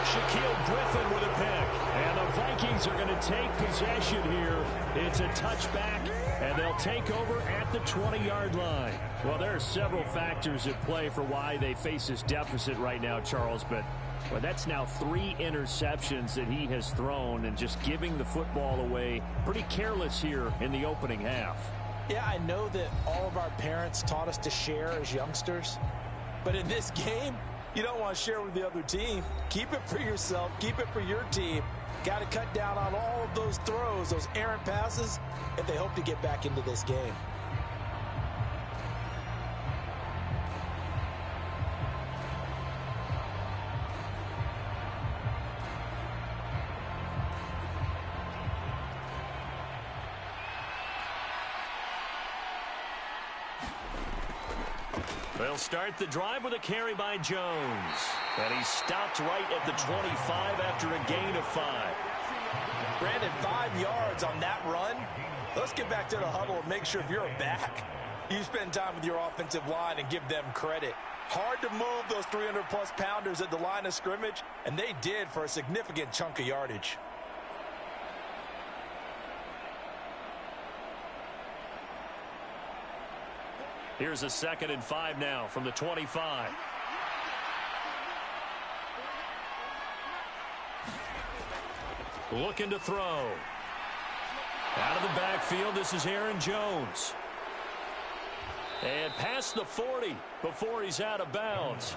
Shaquille Griffin with a pick. And the Vikings are going to take possession here. It's a touchback, and they'll take over at the 20-yard line. Well, there are several factors at play for why they face this deficit right now, Charles, but well, that's now 3 interceptions that he has thrown and just giving the football away pretty careless here in the opening half. Yeah, I know that all of our parents taught us to share as youngsters, but in this game, you don't want to share with the other team. Keep it for yourself. Keep it for your team. Got to cut down on all of those throws, those errant passes, if they hope to get back into this game. They'll start the drive with a carry by Jones. And he stopped right at the 25 after a gain of 5. Brandon, 5 yards on that run. Let's get back to the huddle and make sure if you're a back, you spend time with your offensive line and give them credit. Hard to move those 300-plus pounders at the line of scrimmage, and they did for a significant chunk of yardage. Here's a 2nd and 5 now from the 25. Looking to throw. Out of the backfield, this is Aaron Jones. And past the 40 before he's out of bounds.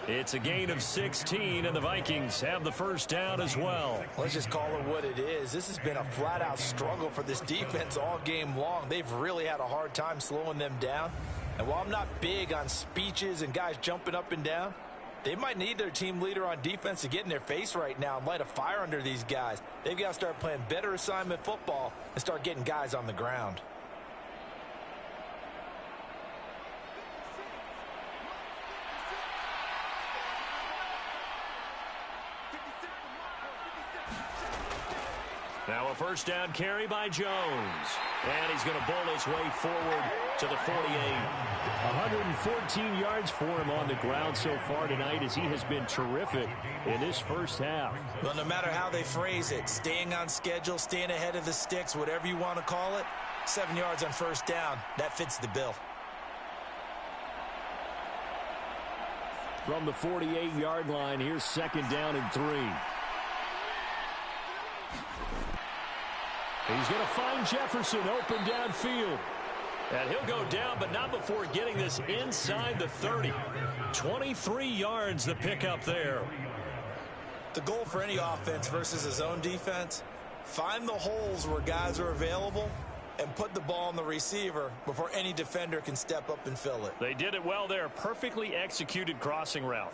It's a gain of 16, and the Vikings have the first down as well. Let's just call it what it is. This has been a flat-out struggle for this defense all game long. They've really had a hard time slowing them down. And while I'm not big on speeches and guys jumping up and down, they might need their team leader on defense to get in their face right now and light a fire under these guys. They've got to start playing better assignment football and start getting guys on the ground. Now a first down carry by Jones. And he's going to bowl his way forward to the 48. 114 yards for him on the ground so far tonight as he has been terrific in this first half. Well, no matter how they phrase it, staying on schedule, staying ahead of the sticks, whatever you want to call it, 7 yards on first down, that fits the bill. From the 48-yard line, here's 2nd down and 3. He's going to find Jefferson open downfield. And he'll go down, but not before getting this inside the 30. 23 yards the pickup there. The goal for any offense versus a zone defense, find the holes where guys are available and put the ball on the receiver before any defender can step up and fill it. They did it well there. Perfectly executed crossing route.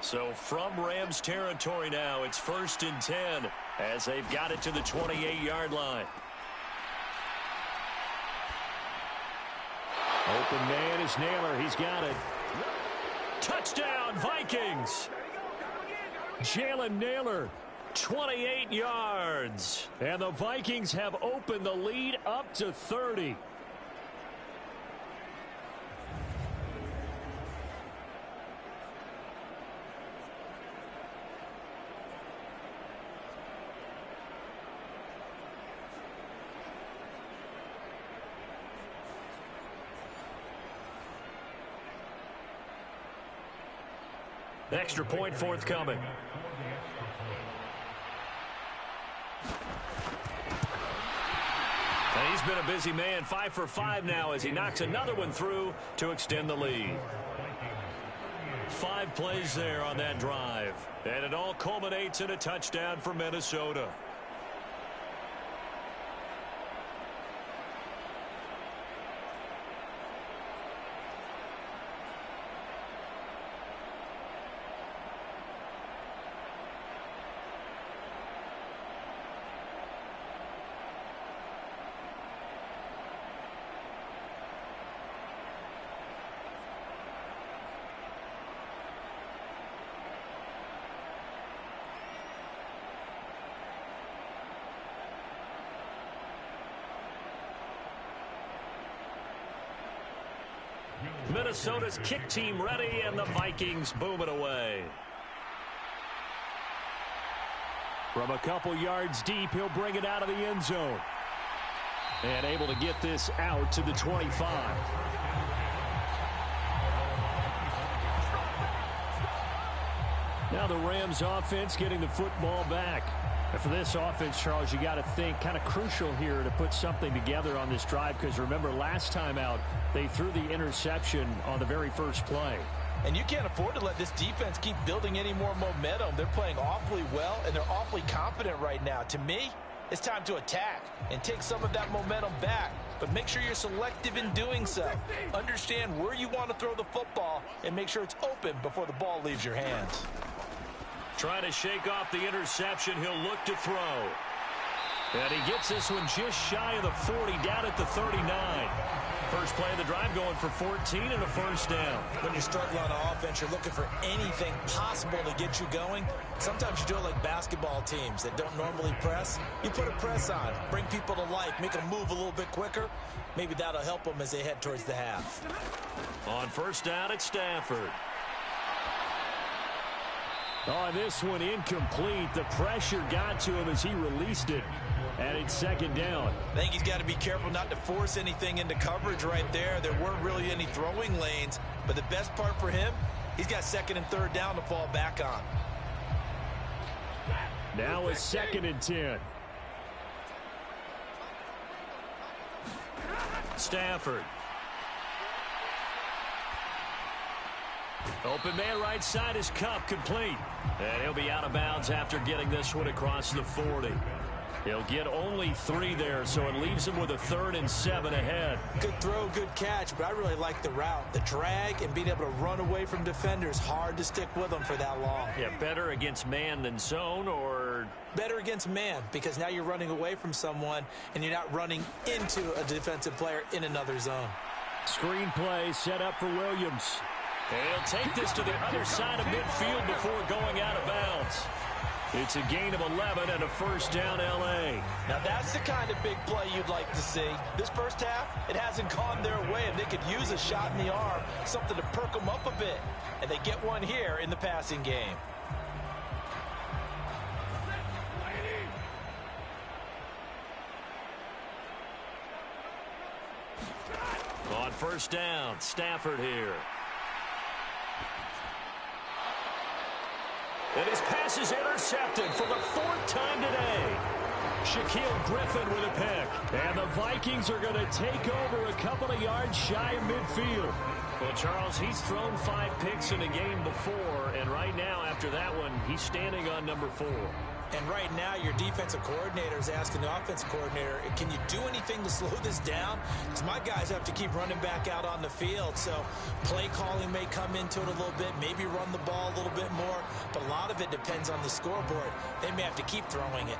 So from Rams territory now, it's 1st and 10 as they've got it to the 28-yard line. Open man is Naylor. He's got it. Touchdown, Vikings. Jalen Naylor. 28 yards. And the Vikings have opened the lead up to 30. Extra point forthcoming. And he's been a busy man, 5 for 5 now as he knocks another one through to extend the lead. 5 plays there on that drive. And it all culminates in a touchdown for Minnesota. Minnesota's kick team ready, and the Vikings boom it away. From a couple yards deep, he'll bring it out of the end zone. And able to get this out to the 25. Now the Rams offense getting the football back. And for this offense, Charles, you got to think kind of crucial here to put something together on this drive, because remember last time out they threw the interception on the very first play. And you can't afford to let this defense keep building any more momentum. They're playing awfully well, and they're awfully confident right now. To me, it's time to attack and take some of that momentum back, but make sure you're selective in doing so. Understand where you want to throw the football and make sure it's open before the ball leaves your hands. Trying to shake off the interception. He'll look to throw. And he gets this one just shy of the 40, down at the 39. First play of the drive going for 14 and a first down. When you're struggling on offense, you're looking for anything possible to get you going. Sometimes you do it like basketball teams that don't normally press. You put a press on, bring people to life, make them move a little bit quicker. Maybe that'll help them as they head towards the half. On first down, it's Stafford. Oh, this one incomplete. The pressure got to him as he released it. And it's second down. I think he's got to be careful not to force anything into coverage right there. There weren't really any throwing lanes. But the best part for him, he's got second and third down to fall back on. Now it's second and 10. Stafford. Open man right side is Cup, complete. And he'll be out of bounds after getting this one across the 40. He'll get only 3 there, so it leaves him with a 3rd and 7 ahead. Good throw, good catch, but I really like the route. The drag and being able to run away from defenders, hard to stick with them for that long. Yeah, better against man than zone, or? Better against man, because now you're running away from someone and you're not running into a defensive player in another zone. Screen play set up for Williams. He'll take this to the other side of midfield before going out of bounds. It's a gain of 11 and a first down, L.A. Now that's the kind of big play you'd like to see. This first half, it hasn't gone their way, and they could use a shot in the arm, something to perk them up a bit. And they get one here in the passing game. On first down, Stafford here. And his pass is intercepted for the 4th time today. Shaquille Griffin with a pick. And the Vikings are going to take over a couple of yards shy of midfield. Well, Charles, he's thrown 5 picks in a game before, and right now, after that one, he's standing on number 4. And right now, your defensive coordinator is asking the offensive coordinator, can you do anything to slow this down? Because my guys have to keep running back out on the field. So play calling may come into it a little bit, maybe run the ball a little bit more. But a lot of it depends on the scoreboard. They may have to keep throwing it.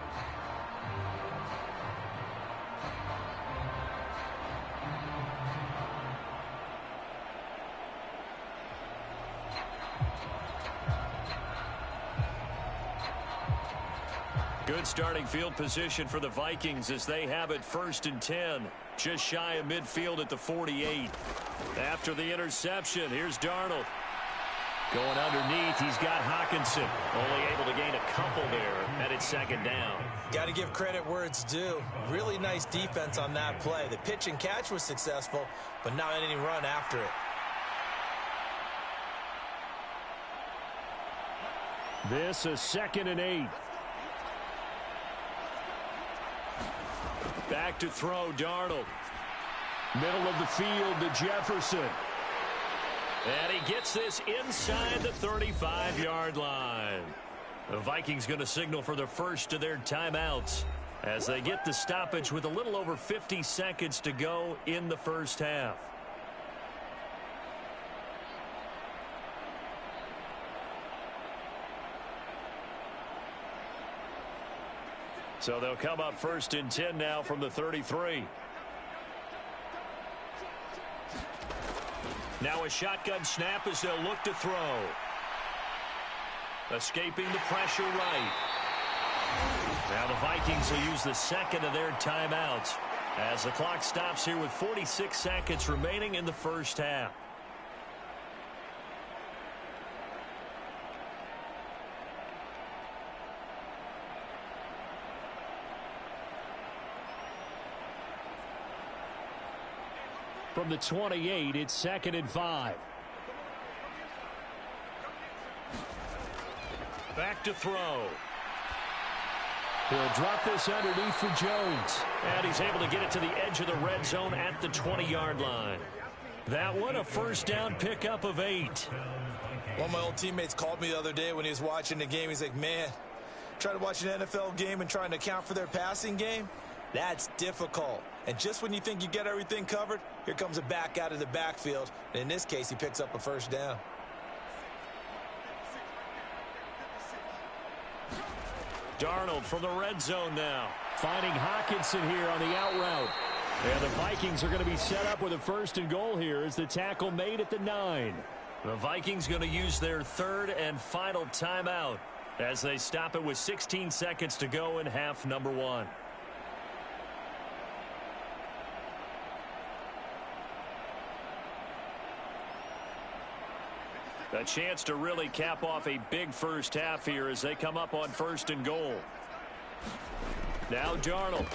Good starting field position for the Vikings as they have it 1st and 10. Just shy of midfield at the 48. After the interception, here's Darnold. Going underneath, he's got Hockenson. Only able to gain a couple there, and it's second down. Got to give credit where it's due. Really nice defense on that play. The pitch and catch was successful, but not any run after it. This is 2nd and 8. Back to throw, Darnold. Middle of the field to Jefferson. And he gets this inside the 35-yard line. The Vikings going to signal for the first of their timeouts as they get the stoppage with a little over 50 seconds to go in the first half. So they'll come up 1st and 10 now from the 33. Now a shotgun snap as they'll look to throw. Escaping the pressure right. Now the Vikings will use the second of their timeouts as the clock stops here with 46 seconds remaining in the first half. From the 28, it's 2nd and 5. Back to throw. He'll drop this underneath for Jones. And he's able to get it to the edge of the red zone at the 20-yard line. That one, a first down pickup of 8. One of my old teammates called me the other day when he was watching the game. He's like, man, trying to watch an NFL game and trying to account for their passing game, that's difficult. And just when you think you get everything covered, here comes a back out of the backfield. And in this case, he picks up a first down. Darnold from the red zone now. Finding Hockenson here on the out route. And the Vikings are going to be set up with a 1st and goal here as the tackle made at the 9. The Vikings going to use their 3rd and final timeout as they stop it with 16 seconds to go in half number 1. A chance to really cap off a big first half here as they come up on 1st and goal. Now Darnold.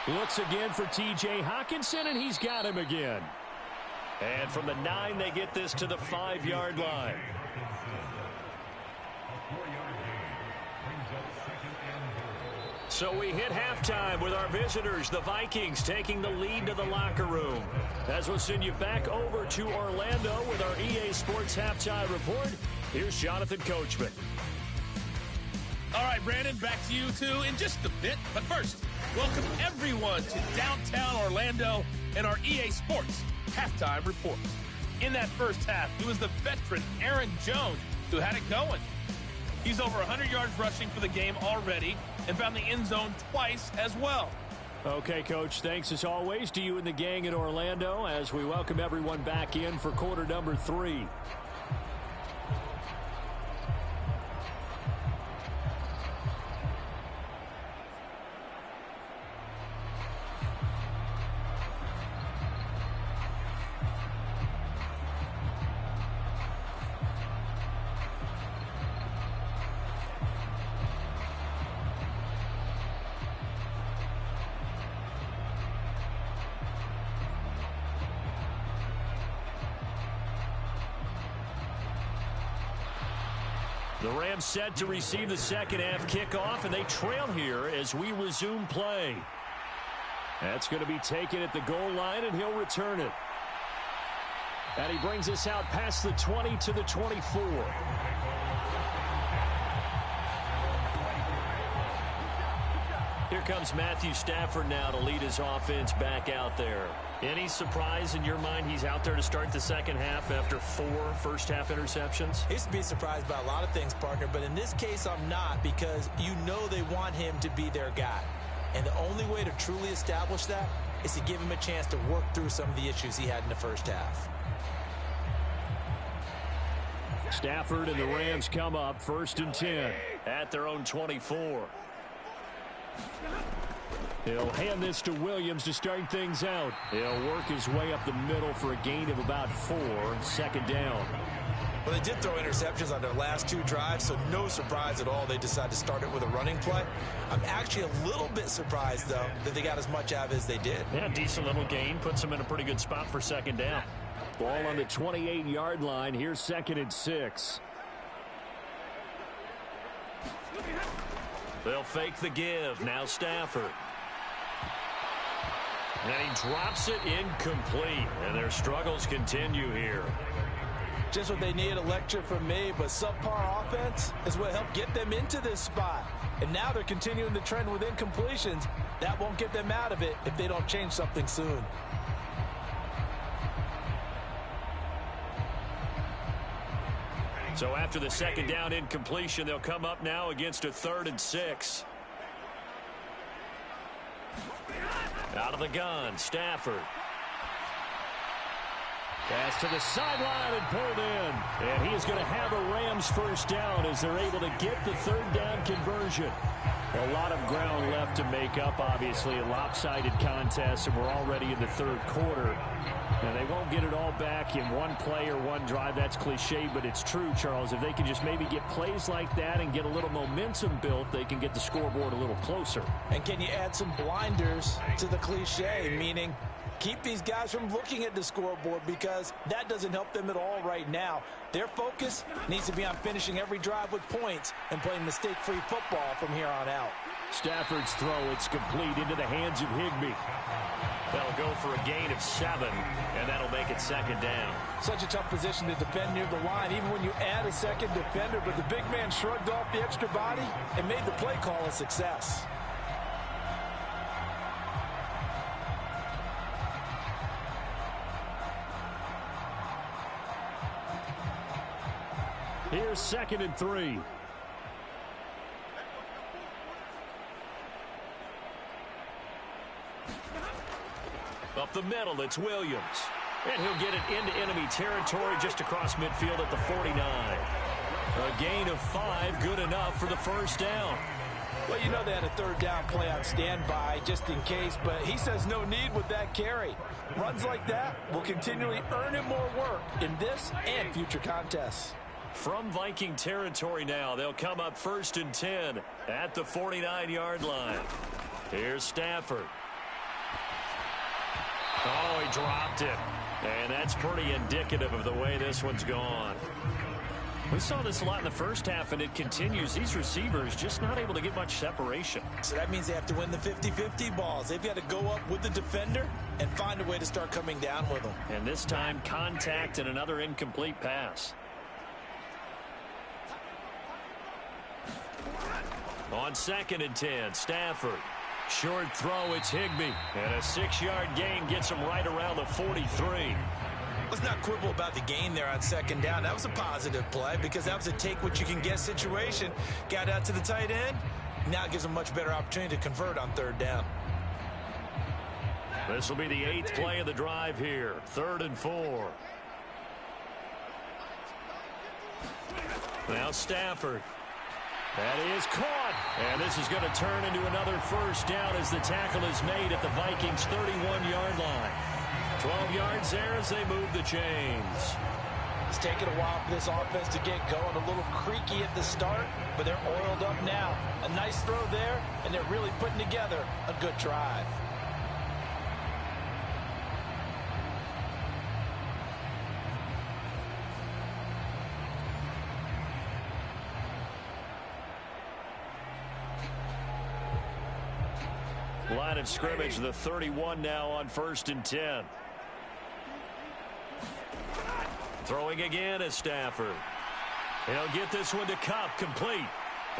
Looks again for T.J. Hockenson, and he's got him again. And from the 9, they get this to the 5-yard line. So we hit halftime with our visitors, the Vikings, taking the lead to the locker room. As we'll send you back over to Orlando with our EA Sports Halftime Report, here's Jonathan Coachman. All right, Brandon, back to you two in just a bit. But first, welcome everyone to downtown Orlando and our EA Sports Halftime Report. In that first half, it was the veteran Aaron Jones who had it going. He's over 100 yards rushing for the game already and found the end zone twice as well. Okay, Coach, thanks as always to you and the gang in Orlando as we welcome everyone back in for quarter number 3. The Rams set to receive the second half kickoff, and they trail here as we resume play. That's going to be taken at the goal line, and he'll return it. And he brings us out past the 20 to the 24. Here comes Matthew Stafford now to lead his offense back out there. Any surprise in your mind he's out there to start the second half after 4 first-half interceptions? Used to be surprised by a lot of things, partner, but in this case I'm not, because you know they want him to be their guy. And the only way to truly establish that is to give him a chance to work through some of the issues he had in the first half. Stafford and the Rams come up 1st and 10. At their own 24. He'll hand this to Williams to start things out. He'll work his way up the middle for a gain of about 4, 2nd down. Well, they did throw interceptions on their last 2 drives, so no surprise at all they decided to start it with a running play. I'm actually a little bit surprised, though, that they got as much out of it as they did. Yeah, decent little gain. Puts them in a pretty good spot for 2nd down. Ball on the 28-yard line. Here's 2nd and 6. They'll fake the give. Now Stafford. And he drops it incomplete. And their struggles continue here. Just what they need, a lecture from me, but subpar offense is what helped get them into this spot. And now they're continuing the trend with incompletions. That won't get them out of it if they don't change something soon. So after the 2nd down incompletion, they'll come up now against a 3rd and 6. Out of the gun, Stafford. Pass to the sideline and pulled in. And he is going to have a Rams 1st down as they're able to get the 3rd down conversion. A lot of ground left to make up, obviously, a lopsided contest, and we're already in the 3rd quarter. And they won't get it all back in one play or one drive. That's cliche, but it's true, Charles. If they can just maybe get plays like that and get a little momentum built, they can get the scoreboard a little closer. And can you add some blinders to the cliche, meaning keep these guys from looking at the scoreboard, because that doesn't help them at all right now. Their focus needs to be on finishing every drive with points and playing mistake-free football from here on out. Stafford's throw, it's complete into the hands of Higbee. They'll go for a gain of 7, and that'll make it 2nd down. Such a tough position to defend near the line, even when you add a second defender, but the big man shrugged off the extra body and made the play call a success. Here's 2nd and 3. Up the middle, it's Williams. And he'll get it into enemy territory just across midfield at the 49. A gain of 5, good enough for the first down. Well, you know they had a third down play on standby just in case, but he says no need with that carry. Runs like that will continually earn him more work in this and future contests. From Viking territory now, they'll come up 1st and 10 at the 49-yard line. Here's Stafford. Oh, he dropped it. And that's pretty indicative of the way this one's gone. We saw this a lot in the first half, and it continues. These receivers just not able to get much separation. So that means they have to win the 50-50 balls. They've got to go up with the defender and find a way to start coming down with them. And this time, contact and another incomplete pass. On 2nd and 10, Stafford. Short throw, it's Higbee. And a 6-yard gain gets him right around the 43. Let's not quibble about the gain there on 2nd down. That was a positive play because that was a take-what-you-can-get situation. Got out to the tight end. Now it gives him a much better opportunity to convert on 3rd down. This will be the 8th play of the drive here. 3rd and 4. Now Stafford. That is caught. And this is going to turn into another first down as the tackle is made at the Vikings' 31-yard line. 12 yards there as they move the chains. It's taken a while for this offense to get going. A little creaky at the start, but they're oiled up now. A nice throw there, and they're really putting together a good drive. Line of scrimmage, the 31 now on 1st and 10. Throwing again is Stafford. He'll get this one to Kupp, complete.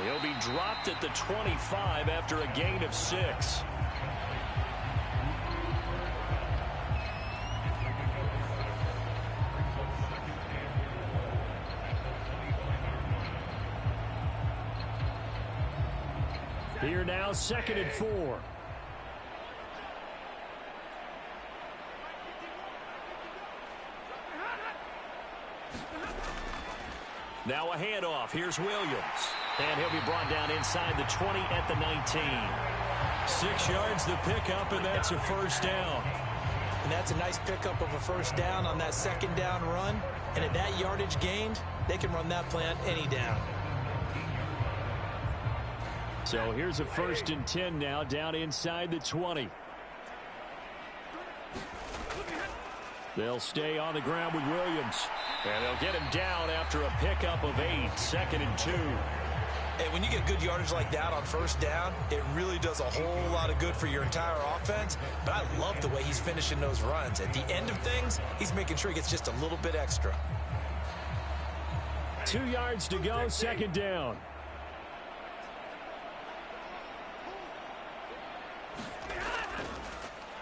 He'll be dropped at the 25 after a gain of 6. Here now, 2nd and 4. Now a handoff. Here's Williams. And he'll be brought down inside the 20 at the 19. 6 yards the pickup, and that's a first down. And that's a nice pickup of a first down on that 2nd down run. And at that yardage gained, they can run that play on any down. So here's a 1st and 10 now, down inside the 20. They'll stay on the ground with Williams. And they'll get him down after a pickup of 8, 2nd and 2. Hey, when you get good yardage like that on first down, it really does a whole lot of good for your entire offense. But I love the way he's finishing those runs. At the end of things, he's making sure he gets just a little bit extra. 2 yards to go, 2nd down.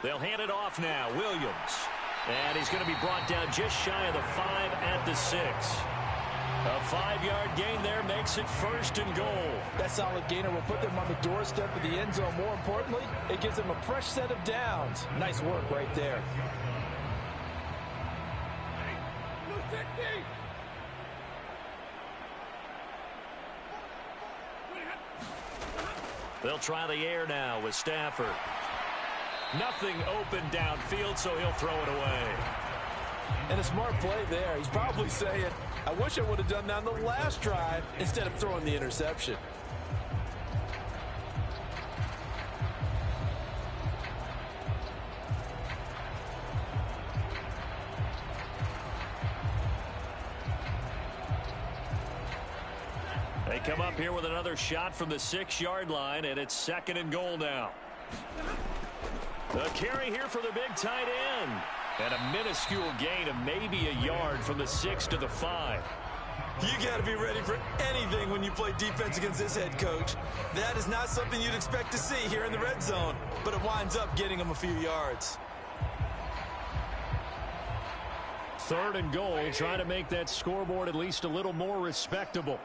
They'll hand it off now, Williams. And he's going to be brought down just shy of the 5 at the 6. A 5-yard gain there makes it 1st and goal. That solid gainer will put them on the doorstep of the end zone. More importantly, it gives them a fresh set of downs. Nice work right there. They'll try the air now with Stafford. Nothing open downfield, so he'll throw it away. And a smart play there. He's probably saying, I wish I would have done that on the last drive instead of throwing the interception. They come up here with another shot from the 6-yard line, and it's 2nd and goal now. The carry here for the big tight end. And a minuscule gain of maybe a yard from the 6 to the 5. You got to be ready for anything when you play defense against this head coach. That is not something you'd expect to see here in the red zone, but it winds up getting him a few yards. 3rd and goal, trying to make that scoreboard at least a little more respectable.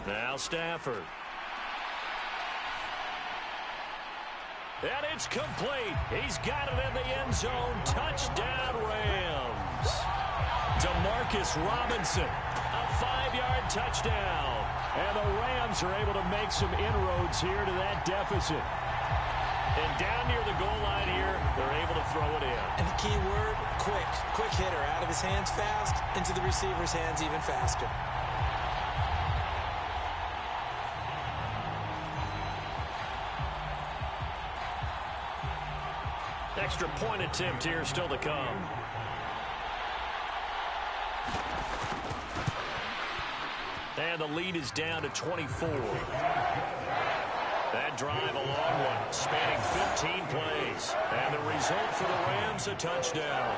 Now Stafford. And it's complete. He's got it in the end zone. Touchdown, Rams. Demarcus Robinson, a 5-yard touchdown. And the Rams are able to make some inroads here to that deficit. And down near the goal line here, they're able to throw it in. And the key word, quick. Quick hitter. Out of his hands fast, into the receiver's hands even faster. Extra point attempt here still to come. And the lead is down to 24. That drive, a long one, spanning 15 plays. And the result for the Rams, a touchdown.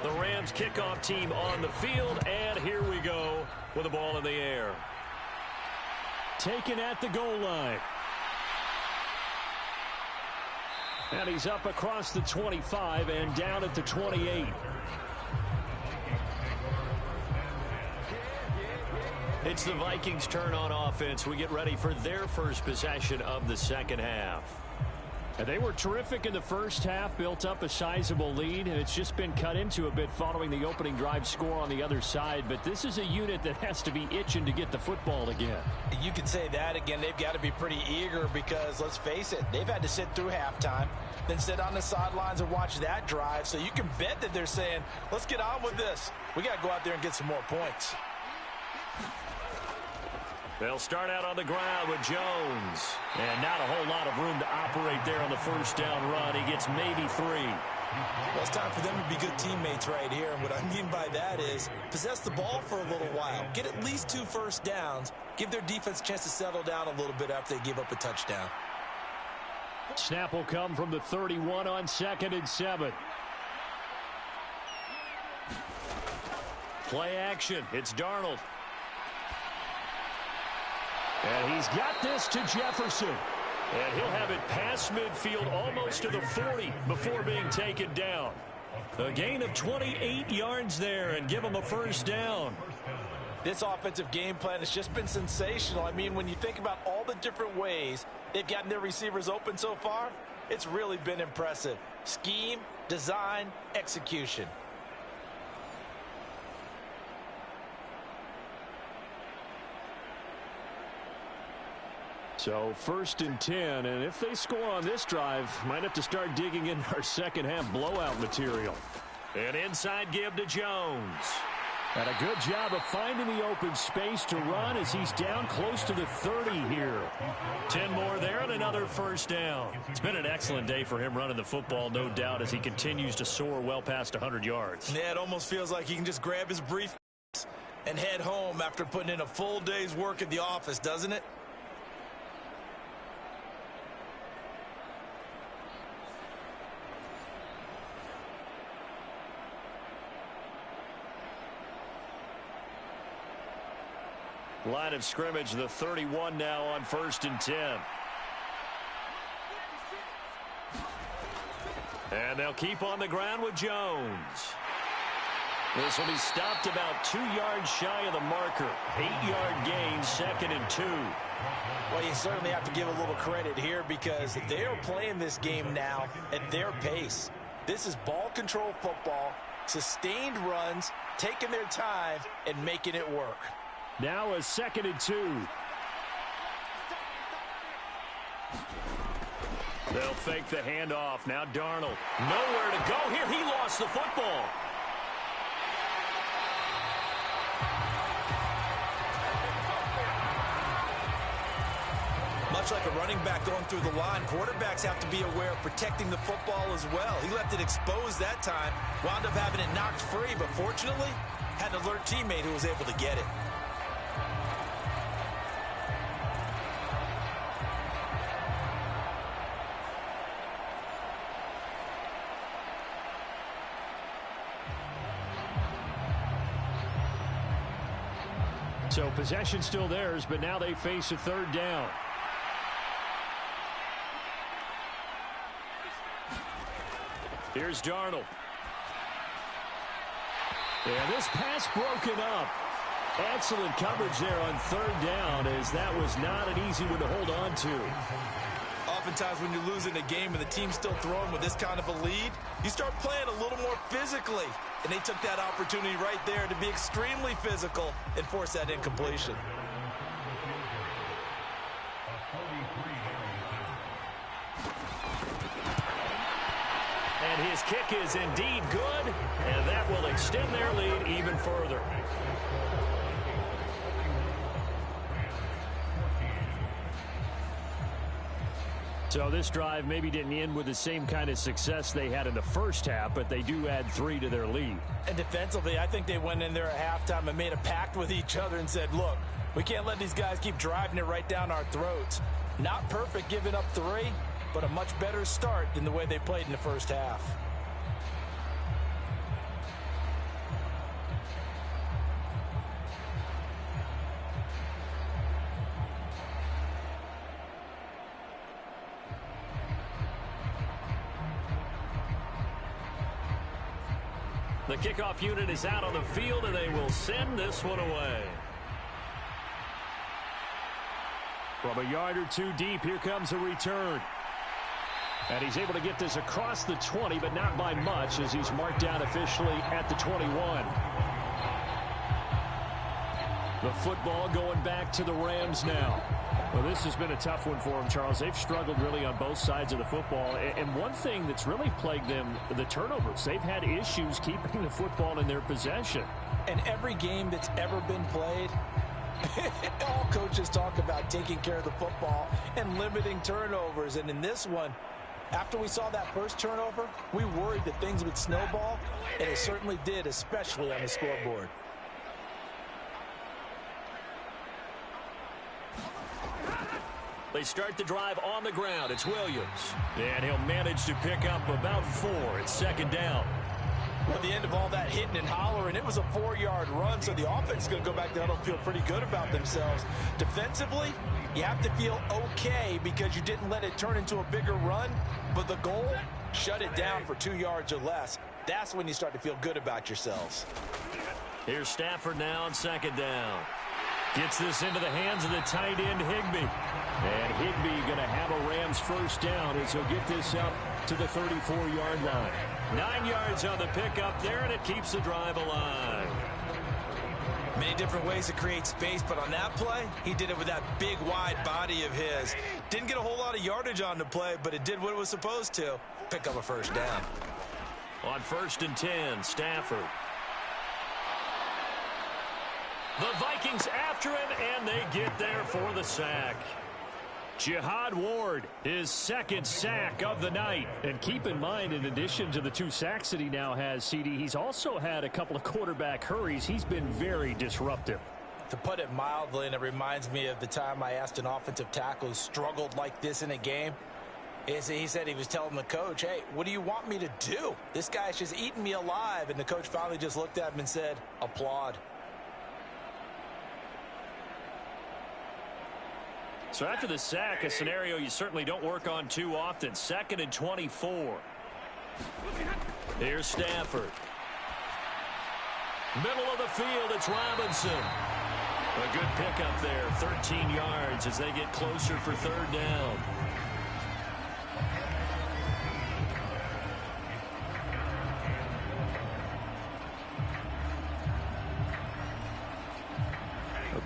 The Rams kickoff team on the field, and here we go with the ball in the air. Taken at the goal line. And he's up across the 25 and down at the 28. It's the Vikings' turn on offense. We get ready for their first possession of the second half. And they were terrific in the first half, built up a sizable lead, and it's just been cut into a bit following the opening drive score on the other side. But this is a unit that has to be itching to get the football again. You could say that again. They've got to be pretty eager because, let's face it, they've had to sit through halftime, then sit on the sidelines and watch that drive. So you can bet that they're saying, let's get on with this. We got to go out there and get some more points. They'll start out on the ground with Jones. And not a whole lot of room to operate there on the first down run. He gets maybe 3. Well, it's time for them to be good teammates right here. And what I mean by that is possess the ball for a little while. Get at least 2 first downs. Give their defense a chance to settle down a little bit after they give up a touchdown. Snap will come from the 31 on 2nd and 7. Play action. It's Darnold. And he's got this to Jefferson. And he'll have it past midfield almost to the 40 before being taken down. A gain of 28 yards there and give him a first down. This offensive game plan has just been sensational. I mean, when you think about all the different ways they've gotten their receivers open so far, it's really been impressive. Scheme, design, execution. So 1st and 10, and if they score on this drive, might have to start digging in our second half blowout material. An inside give to Jones. And a good job of finding the open space to run as he's down close to the 30 here. 10 more there and another first down. It's been an excellent day for him running the football, no doubt, as he continues to soar well past 100 yards. Yeah, it almost feels like he can just grab his briefcase and head home after putting in a full day's work at the office, doesn't it? Line of scrimmage, the 31 now on 1st and 10. And they'll keep on the ground with Jones. This will be stopped about 2 yards shy of the marker. 8-yard gain, 2nd and 2. Well, you certainly have to give a little credit here because they are playing this game now at their pace. This is ball control football, sustained runs, taking their time, and making it work. Now a 2nd and 2. They'll fake the handoff. Now Darnold. Nowhere to go here. He lost the football. Much like a running back going through the line, quarterbacks have to be aware of protecting the football as well. He left it exposed that time, wound up having it knocked free, but fortunately, had an alert teammate who was able to get it. So possession still theirs, but now they face a third down. Here's Darnold. And this pass broken up. Excellent coverage there on third down, as that was not an easy one to hold on to. Oftentimes when you're losing a game and the team's still throwing with this kind of a lead, you start playing a little more physically. And they took that opportunity right there to be extremely physical and force that incompletion. And his kick is indeed good, and that will extend their lead even further. So this drive maybe didn't end with the same kind of success they had in the first half, but they do add 3 to their lead. And defensively, I think they went in there at halftime and made a pact with each other and said, look, we can't let these guys keep driving it right down our throats. Not perfect giving up 3, but a much better start than the way they played in the first half. The kickoff unit is out on the field, and they will send this one away. From a yard or 2 deep, here comes a return. And he's able to get this across the 20, but not by much, as he's marked down officially at the 21. The football going back to the Rams now. Well, this has been a tough one for them, Charles. They've struggled really on both sides of the football. And one thing that's really plagued them, the turnovers. They've had issues keeping the football in their possession. And every game that's ever been played, all coaches talk about taking care of the football and limiting turnovers. And in this one, after we saw that first turnover, we worried that things would snowball, and it certainly did, especially on the scoreboard. They start the drive on the ground. It's Williams. And he'll manage to pick up about 4. It's second down. At the end of all that hitting and hollering, it was a 4-yard run, so the offense is going to go back there and feel pretty good about themselves. Defensively, you have to feel okay because you didn't let it turn into a bigger run, but the goal, shut it down for 2 yards or less. That's when you start to feel good about yourselves. Here's Stafford now on second down. Gets this into the hands of the tight end, Higbee. And Higbee going to have a Rams first down as he'll get this up to the 34-yard line. 9 yards on the pickup there, and it keeps the drive alive. Many different ways to create space, but on that play, he did it with that big, wide body of his. Didn't get a whole lot of yardage on the play, but it did what it was supposed to. Pick up a first down. On 1st and 10, Stafford. The Vikings after him, and they get there for the sack. Jihad Ward, his 2nd sack of the night. And keep in mind, in addition to the 2 sacks that he now has, CD, he's also had a couple of quarterback hurries. He's been very disruptive. To put it mildly, and it reminds me of the time I asked an offensive tackle who struggled like this in a game. He said he was telling the coach, hey, what do you want me to do? This guy's just eating me alive. And the coach finally just looked at him and said, applaud. So after the sack, a scenario you certainly don't work on too often. 2nd and 24. Here's Stafford. Middle of the field, it's Robinson. A good pickup there, 13 yards as they get closer for 3rd down.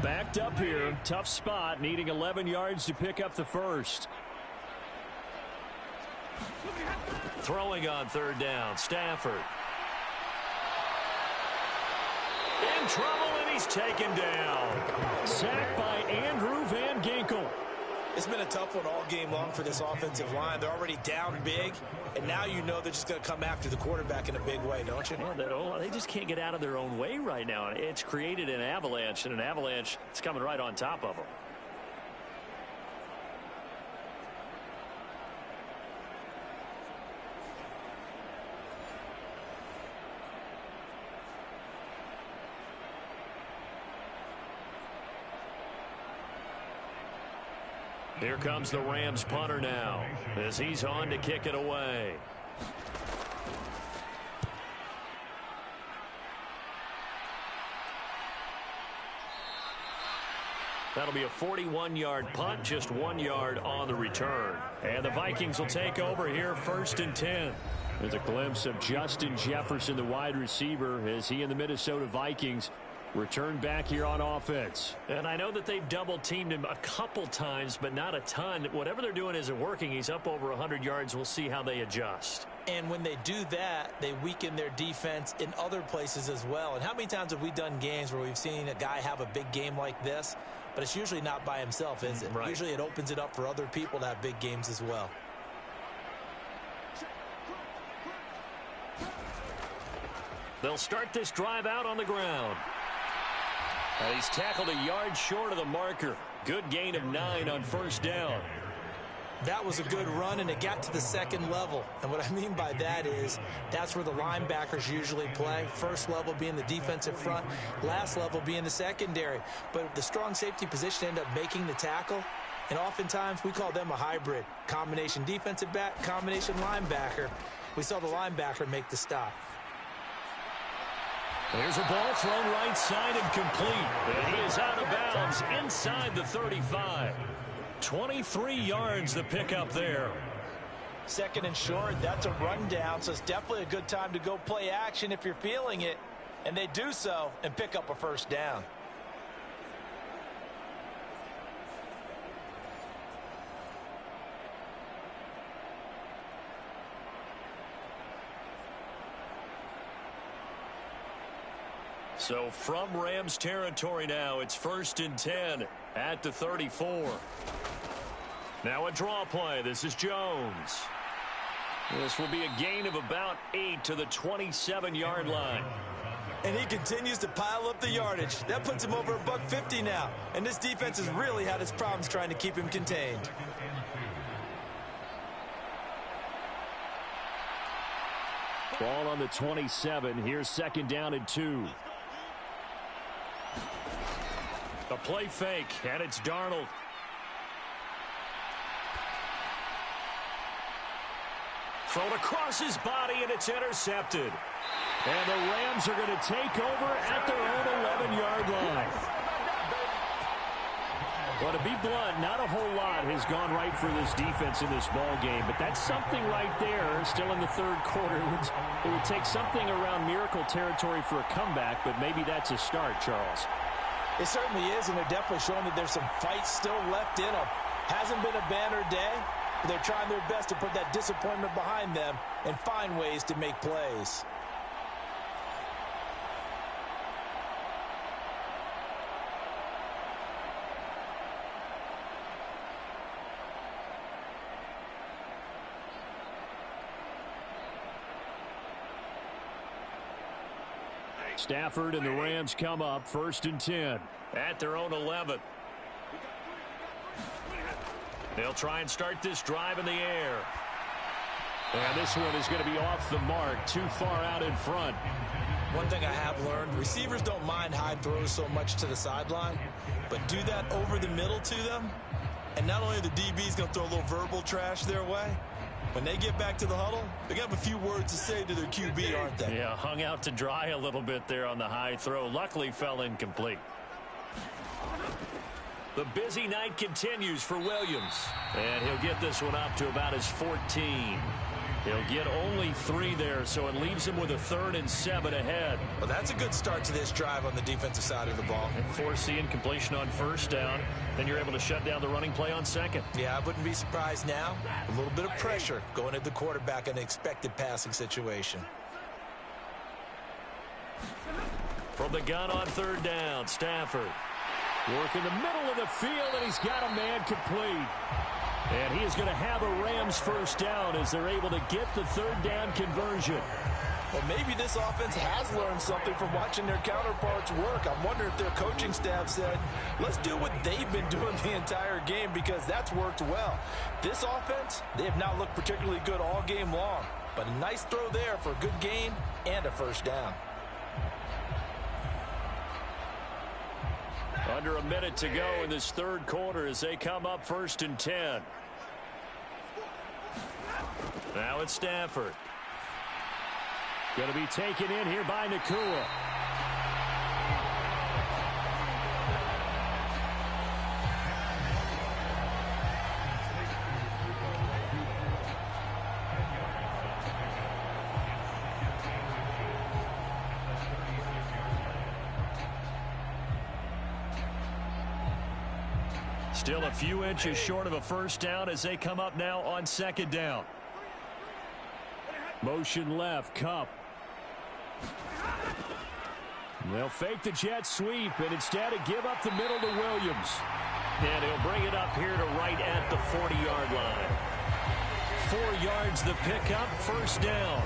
Backed up here, tough spot, needing 11 yards to pick up the first. Throwing on 3rd down, Stafford. In trouble, and he's taken down. Sacked by Andrew Van Ginkel. It's been a tough one all game long for this offensive line. They're already down big, and now you know they're just going to come after the quarterback in a big way, don't you? Yeah, they just can't get out of their own way right now. It's created an avalanche, and an avalanche is coming right on top of them. Here comes the Rams punter now as he's on to kick it away. That'll be a 41-yard punt, just 1 yard on the return. And the Vikings will take over here, 1st and 10. There's a glimpse of Justin Jefferson, the wide receiver, as he and the Minnesota Vikings return back here on offense. And I know that they've double-teamed him a couple times, but not a ton. Whatever they're doing isn't working. He's up over 100 yards. We'll see how they adjust. And when they do that, they weaken their defense in other places as well. And how many times have we done games where we've seen a guy have a big game like this? But it's usually not by himself, is it? Right. Usually it opens it up for other people to have big games as well. They'll start this drive out on the ground. He's tackled a yard short of the marker. Good gain of 9 on 1st down. That was a good run, and it got to the 2nd level. And what I mean by that is that's where the linebackers usually play. First level being the defensive front, last level being the secondary. But the strong safety position ended up making the tackle, and oftentimes we call them a hybrid. Combination defensive back, combination linebacker. We saw the linebacker make the stop. There's a ball thrown right side and complete. And he is out of bounds inside the 35. 23 yards the pickup there. 2nd and short, that's a rundown, so it's definitely a good time to go play action if you're feeling it. And they do so and pick up a 1st down. So from Rams territory now, it's 1st and 10 at the 34. Now a draw play. This is Jones. This will be a gain of about 8 to the 27-yard line. And he continues to pile up the yardage. That puts him over $150 now. And this defense has really had its problems trying to keep him contained. Ball on the 27. Here's 2nd down and 2. A play fake, and it's Darnold. Thrown across his body, and it's intercepted. And the Rams are going to take over at their own 11-yard line. Well, to be blunt, not a whole lot has gone right for this defense in this ball game, but that's something right there still in the 3rd quarter. It would take something around miracle territory for a comeback, but maybe that's a start, Charles. It certainly is, and they're definitely showing that there's some fight still left in them. Hasn't been a banner day, but they're trying their best to put that disappointment behind them and find ways to make plays. Stafford and the Rams come up 1st and 10 at their own 11. They'll try and start this drive in the air. And this one is going to be off the mark, too far out in front. One thing I have learned, receivers don't mind high throws so much to the sideline, but do that over the middle to them, and not only are the DBs going to throw a little verbal trash their way, when they get back to the huddle, they got a few words to say to their QB, aren't they? Yeah, hung out to dry a little bit there on the high throw. Luckily fell incomplete. The busy night continues for Williams. And he'll get this one up to about his 14. He'll get only 3 there, so it leaves him with a 3rd and 7 ahead. Well, that's a good start to this drive on the defensive side of the ball. And force the incompletion on 1st down. Then you're able to shut down the running play on 2nd. Yeah, I wouldn't be surprised now. A little bit of pressure going at the quarterback in an expected passing situation. From the gun on 3rd down, Stafford. Work in the middle of the field, and he's got a man complete. And he is going to have a Rams 1st down as they're able to get the 3rd down conversion. Well, maybe this offense has learned something from watching their counterparts work. I wonder if their coaching staff said, let's do what they've been doing the entire game, because that's worked well. This offense, they have not looked particularly good all game long. But a nice throw there for a good gain and a 1st down. Under a minute to go in this third quarter as they come up 1st and 10. Now it's Stafford. Going to be taken in here by Nakua. Still a few inches short of a first down as they come up now on 2nd down. Motion left, Cup. They'll fake the jet sweep and instead of give up the middle to Williams. And he'll bring it up here to right at the 40-yard line. 4 yards the pickup, first down.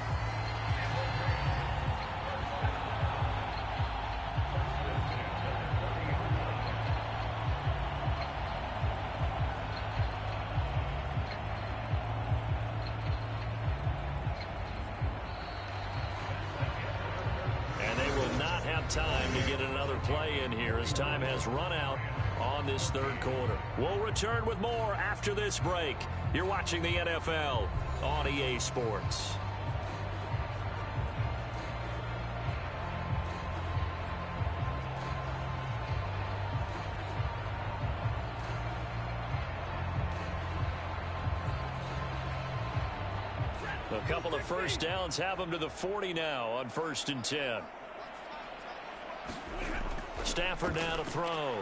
Time to get another play in here as time has run out on this third quarter. We'll return with more after this break. You're watching the NFL on EA Sports. A couple of first downs have them to the 40 now on 1st and 10. Stafford now to throw.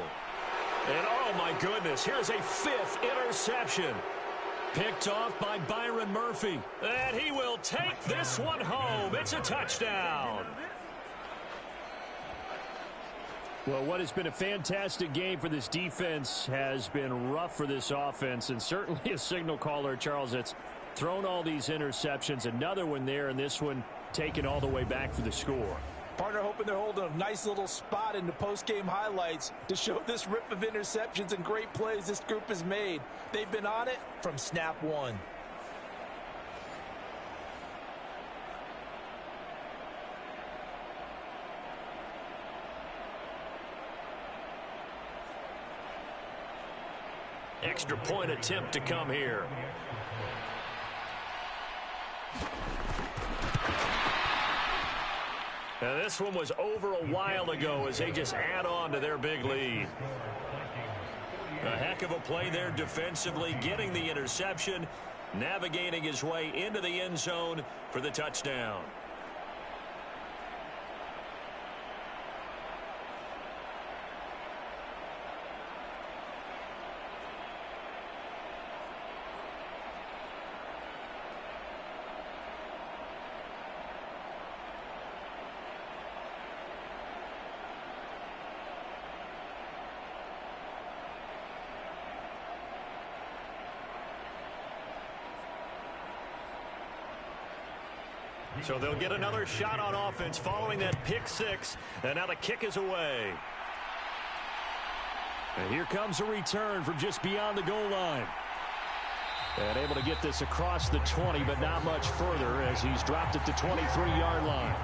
And oh my goodness, here's a 5th interception. Picked off by Byron Murphy. And he will take this one home. It's a touchdown. Well, what has been a fantastic game for this defense has been rough for this offense. And certainly a signal caller, Charles, that's thrown all these interceptions. Another one there, and this one taken all the way back for the score. Partner hoping they're holding a nice little spot in the post-game highlights to show this rip of interceptions and great plays this group has made. They've been on it from snap one. Extra point attempt to come here. Now this one was over a while ago as they just add on to their big lead. A heck of a play there defensively, getting the interception, navigating his way into the end zone for the touchdown. So they'll get another shot on offense following that pick six. And now the kick is away. And here comes a return from just beyond the goal line. And able to get this across the 20, but not much further as he's dropped at the 23-yard line.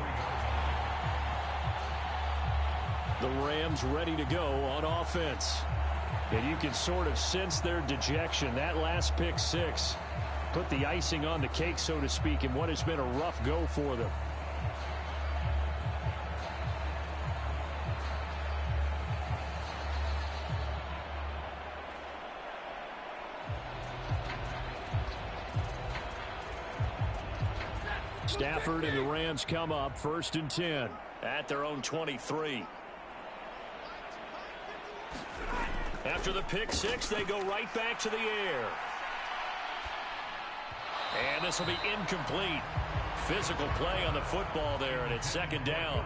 The Rams ready to go on offense. And you can sort of sense their dejection. That last pick six put the icing on the cake, so to speak, in what has been a rough go for them. Stafford and the Rams come up 1st and 10 at their own 23. After the pick six, they go right back to the air. And this will be incomplete. Physical play on the football there, and it's 2nd down.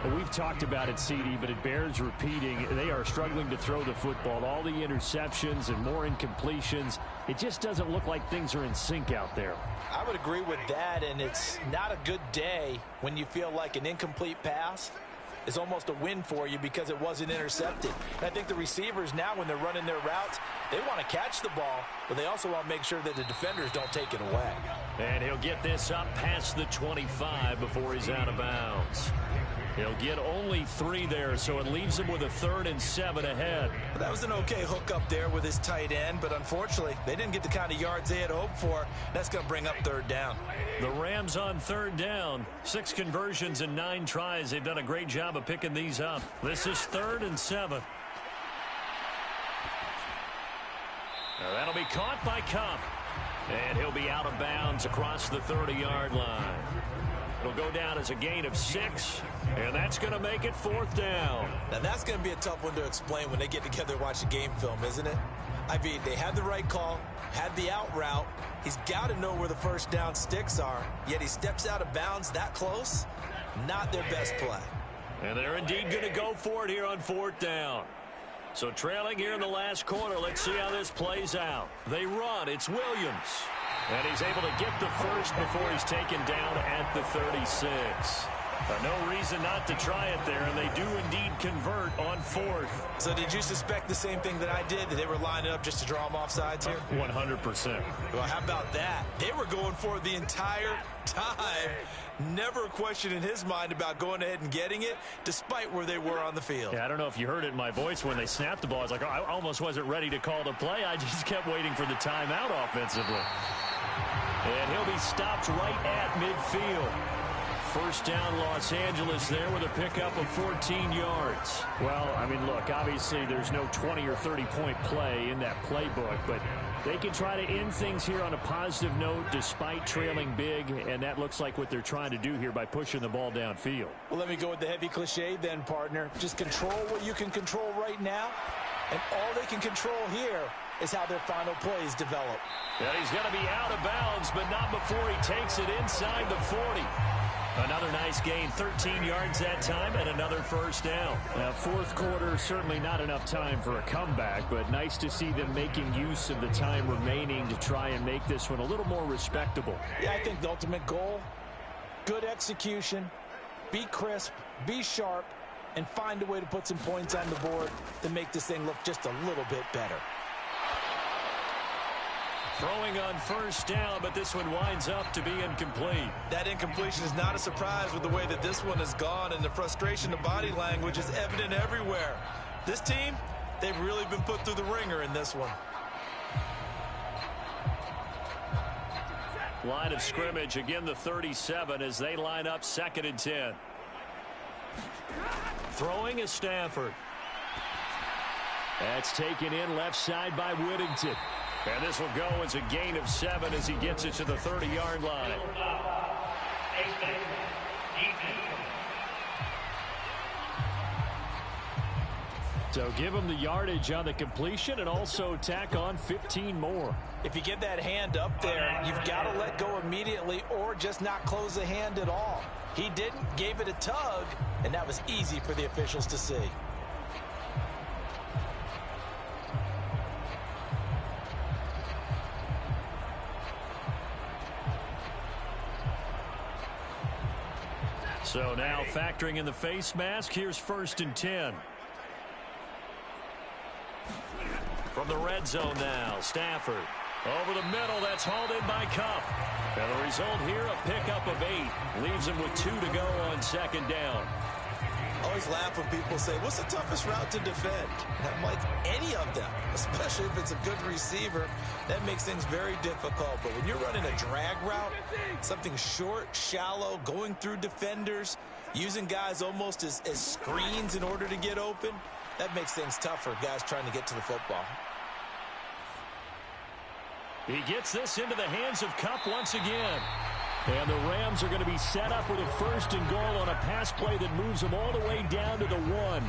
Well, we've talked about it, CD, but it bears repeating. They are struggling to throw the football. All the interceptions and more incompletions. It just doesn't look like things are in sync out there. I would agree with that, and it's not a good day when you feel like an incomplete pass is almost a win for you because it wasn't intercepted. And I think the receivers now, when they're running their routes, they want to catch the ball, but they also want to make sure that the defenders don't take it away. And he'll get this up past the 25 before he's out of bounds. He'll get only 3 there, so it leaves him with a 3rd and 7 ahead. Well, that was an okay hook up there with his tight end, but unfortunately, they didn't get the kind of yards they had hoped for. That's going to bring up 3rd down. The Rams on 3rd down. 6 conversions and 9 tries. They've done a great job of picking these up. This is 3rd and 7. Now that'll be caught by Kupp. And he'll be out of bounds across the 30-yard line. It'll go down as a gain of 6, and that's going to make it 4th down. Now, that's going to be a tough one to explain when they get together and watch the game film, isn't it? I mean, they had the right call, had the out route. He's got to know where the first down sticks are, yet he steps out of bounds that close. Not their best play. And they're indeed going to go for it here on 4th down. So trailing here in the last quarter, let's see how this plays out. They run. It's Williams. And he's able to get the first before he's taken down at the 36. No reason not to try it there, and they do indeed convert on 4th. So did you suspect the same thing that I did, that they were lining up just to draw them off sides here? 100%. Well, how about that? They were going for it the entire time. Never a question in his mind about going ahead and getting it, despite where they were on the field. Yeah, I don't know if you heard it in my voice when they snapped the ball. I was like, oh, I almost wasn't ready to call the play. I just kept waiting for the timeout offensively. And he'll be stopped right at midfield. First down, Los Angeles there with a pickup of 14 yards. Well, I mean, look, obviously there's no 20 or 30-point play in that playbook, but they can try to end things here on a positive note despite trailing big, and that looks like what they're trying to do here by pushing the ball downfield. Well, let me go with the heavy cliche then, partner. Just control what you can control right now, and all they can control here is how their final plays develop. Yeah, he's going to be out of bounds, but not before he takes it inside the 40. Another nice gain, 13 yards that time, and another first down. Now, 4th quarter, certainly not enough time for a comeback, but nice to see them making use of the time remaining to try and make this one a little more respectable. Yeah, I think the ultimate goal, good execution, be crisp, be sharp, and find a way to put some points on the board to make this thing look just a little bit better. Throwing on first down, but this one winds up to be incomplete. That incompletion is not a surprise with the way that this one has gone, and the frustration of body language is evident everywhere. This team, they've really been put through the ringer in this one. Line of scrimmage, again the 37 as they line up 2nd and 10. Throwing is Stafford. That's taken in left side by Whittington. And this will go as a gain of 7 as he gets it to the 30-yard line. So give him the yardage on the completion and also tack on 15 more. If you get that hand up there, you've got to let go immediately or just not close the hand at all. He didn't, gave it a tug, and that was easy for the officials to see. So now factoring in the face mask, here's 1st and 10. From the red zone now, Stafford. Over the middle, that's hauled in by Kupp. And the result here, a pickup of 8. Leaves him with 2 to go on 2nd down. I always laugh when people say, what's the toughest route to defend? And I'm like, any of them, especially if it's a good receiver. That makes things very difficult. But when you're running a drag route, something short, shallow, going through defenders, using guys almost as screens in order to get open, that makes things tough for guys trying to get to the football. He gets this into the hands of Kupp once again. And the Rams are going to be set up with a 1st and goal on a pass play that moves them all the way down to the 1.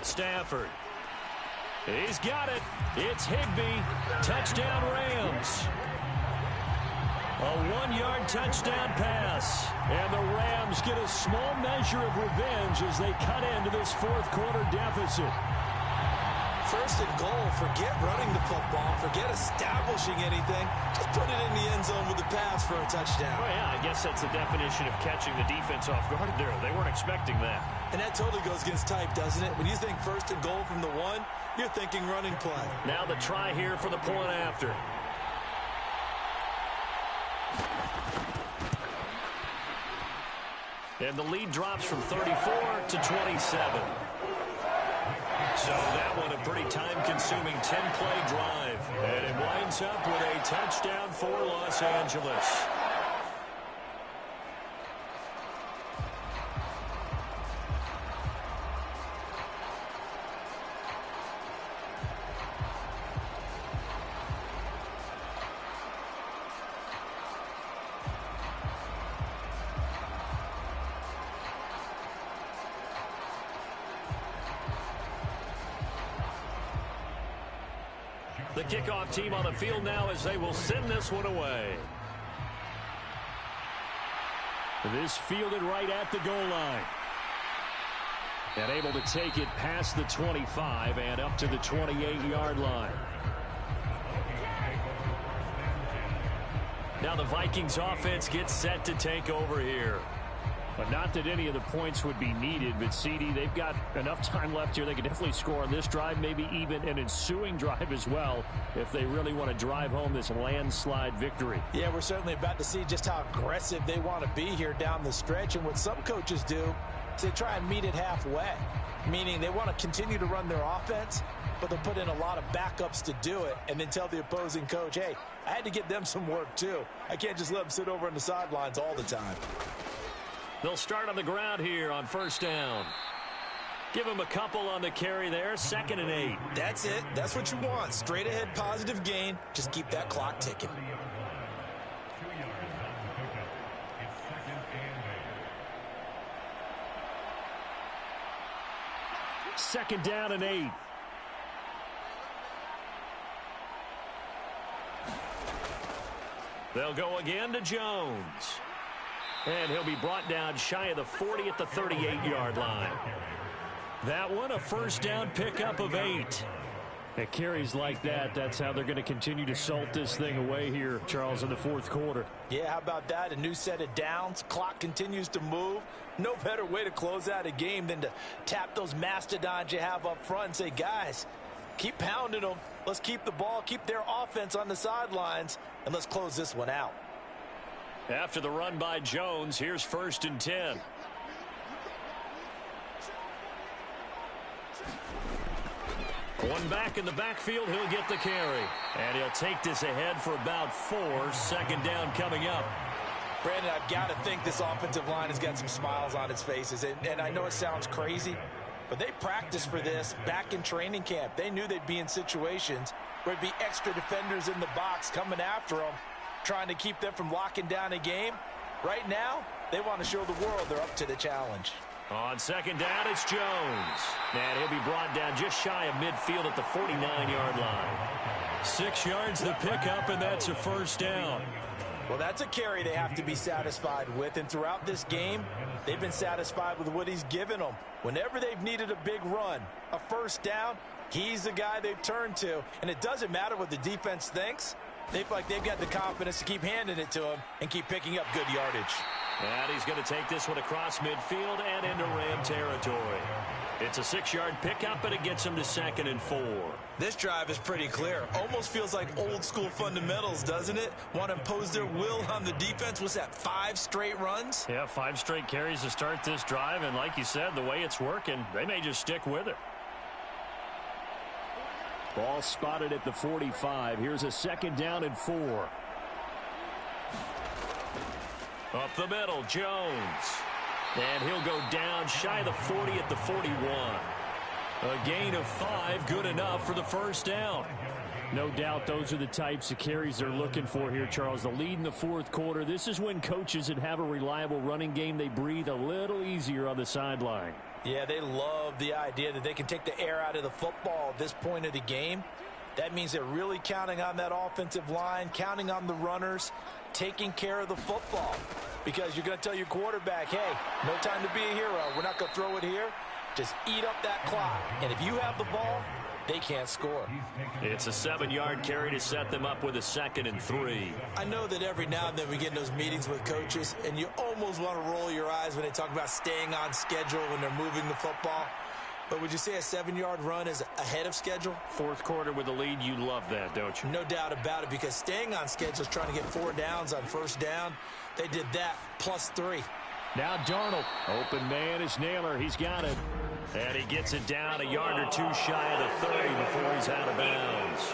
Stafford. He's got it. It's Higbee. Touchdown Rams. A 1-yard touchdown pass. And the Rams get a small measure of revenge as they cut into this 4th quarter deficit. first and goal, forget running the football, forget establishing anything. Just put it in the end zone with a pass for a touchdown. Well, yeah, I guess that's the definition of catching the defense off guard there. They weren't expecting that. And that totally goes against type, doesn't it? When you think first and goal from the 1, you're thinking running play. Now the try here for the point after. And the lead drops from 34 to 27. So that one a pretty time-consuming 10-play drive. And it winds up with a touchdown for Los Angeles. The kickoff team on the field now as they will send this one away. This fielded right at the goal line. And able to take it past the 25 and up to the 28-yard line. Now the Vikings offense gets set to take over here. But not that any of the points would be needed, but CD, they've got enough time left here. They can definitely score on this drive, maybe even an ensuing drive as well, if they really want to drive home this landslide victory. Yeah, we're certainly about to see just how aggressive they want to be here down the stretch. And what some coaches do is they try and meet it halfway, meaning they want to continue to run their offense, but they'll put in a lot of backups to do it and then tell the opposing coach, hey, I had to get them some work too. I can't just let them sit over on the sidelines all the time. They'll start on the ground here on first down. Give them a couple on the carry there. 2nd and 8. That's it. That's what you want. Straight ahead positive gain. Just keep that clock ticking. Second down and 8. They'll go again to Jones. And he'll be brought down shy of the 40 at the 38-yard line. That one, a first down pickup of 8. At carries like that, that's how they're going to continue to salt this thing away here, Charles, in the fourth quarter. Yeah, how about that? A new set of downs. Clock continues to move. No better way to close out a game than to tap those mastodons you have up front and say, guys, keep pounding them. Let's keep the ball, keep their offense on the sidelines, and let's close this one out. After the run by Jones, here's 1st and 10. One back in the backfield, he'll get the carry. And he'll take this ahead for about 4. 2nd down coming up. Brandon, I've got to think this offensive line has got some smiles on its faces. And I know it sounds crazy, but they practiced for this back in training camp. They knew they'd be in situations where it'd be extra defenders in the box coming after them, trying to keep them from locking down a game. Right now, they want to show the world they're up to the challenge. On 2nd down, it's Jones. And he'll be brought down just shy of midfield at the 49-yard line. 6 yards the pickup, and that's a first down. Well, that's a carry they have to be satisfied with. And throughout this game, they've been satisfied with what he's given them. Whenever they've needed a big run, a first down, he's the guy they've turned to. And it doesn't matter what the defense thinks. They feel like they've got the confidence to keep handing it to him and keep picking up good yardage. And he's going to take this one across midfield and into Ram territory. It's a 6-yard pickup, and it gets him to 2nd and 4. This drive is pretty clear. Almost feels like old school fundamentals, doesn't it? Want to impose their will on the defense. What's that, 5 straight runs? Yeah, 5 straight carries to start this drive. And like you said, the way it's working, they may just stick with it. Ball spotted at the 45. Here's a 2nd down and 4. Up the middle, Jones. And he'll go down shy of the 40 at the 41. A gain of 5, good enough for the first down. No doubt those are the types of carries they're looking for here, Charles. The lead in the fourth quarter. This is when coaches that have a reliable running game, they breathe a little easier on the sideline. Yeah, they love the idea that they can take the air out of the football at this point of the game. That means they're really counting on that offensive line, counting on the runners, taking care of the football. Because you're going to tell your quarterback, hey, no time to be a hero. We're not going to throw it here. Just eat up that clock. And if you have the ball, they can't score. It's a 7-yard carry to set them up with a 2nd and 3. I know that every now and then we get in those meetings with coaches, and you almost want to roll your eyes when they talk about staying on schedule when they're moving the football. But would you say a 7-yard run is ahead of schedule? Fourth quarter with the lead, you love that, don't you? No doubt about it, because staying on schedule is trying to get 4 downs on first down. They did that, +3. Now Darnold. Open man is Naylor. He's got it. And he gets it down a yard or 2 shy of the 30 before he's out of bounds.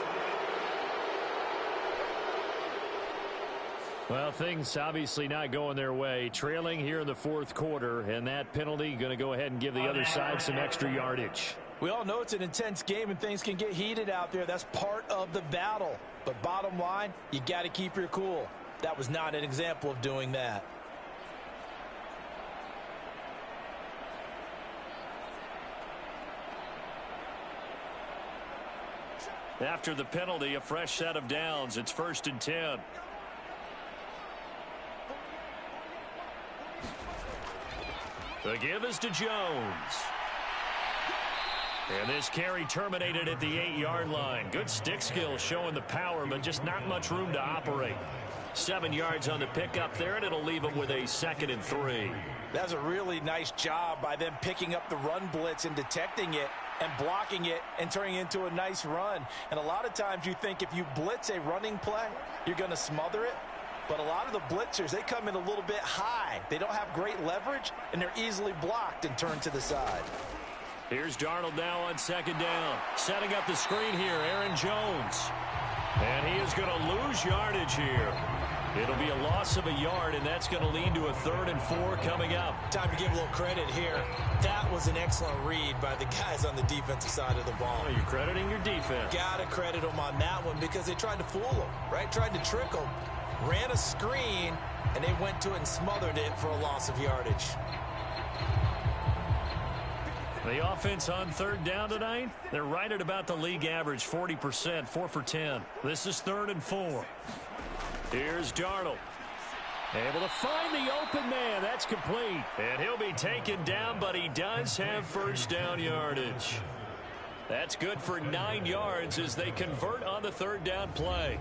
Well, things obviously not going their way. Trailing here in the fourth quarter, and that penalty going to go ahead and give the other side some extra yardage. We all know it's an intense game and things can get heated out there. That's part of the battle. But bottom line, you got to keep your cool. That was not an example of doing that. After the penalty, a fresh set of downs. It's 1st and 10. The give is to Jones. And this carry terminated at the 8-yard line. Good stick skill showing the power, but just not much room to operate. 7 yards on the pickup there, and it'll leave them with a 2nd and 3. That's a really nice job by them picking up the run blitz and detecting it and blocking it and turning it into a nice run. And a lot of times you think if you blitz a running play, you're going to smother it. But a lot of the blitzers, they come in a little bit high. They don't have great leverage, and they're easily blocked and turned to the side. Here's Darnold now on 2nd down. Setting up the screen here, Aaron Jones. And he is going to lose yardage here. It'll be a loss of a yard, and that's going to lead to a 3rd and 4 coming up. Time to give a little credit here. That was an excellent read by the guys on the defensive side of the ball. Well, you're crediting your defense. Got to credit them on that one because they tried to fool them, right? Tried to trick them. Ran a screen, and they went to it and smothered it for a loss of yardage. The offense on 3rd down tonight, they're right at about the league average, 40%, 4 for 10. This is 3rd and 4. Here's Darnold. Able to find the open man. That's complete. And he'll be taken down, but he does have first down yardage. That's good for 9 yards as they convert on the 3rd down play.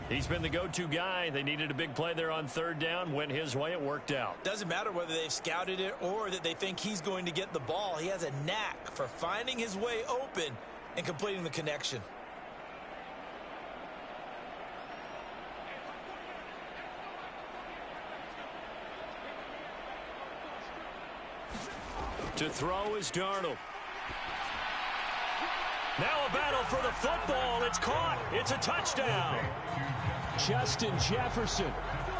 He's been the go-to guy. They needed a big play there on 3rd down. Went his way. It worked out. Doesn't matter whether they've scouted it or that they think he's going to get the ball. He has a knack for finding his way open and completing the connection. To throw is Darnold. Now a battle for the football. It's caught. It's a touchdown. Justin Jefferson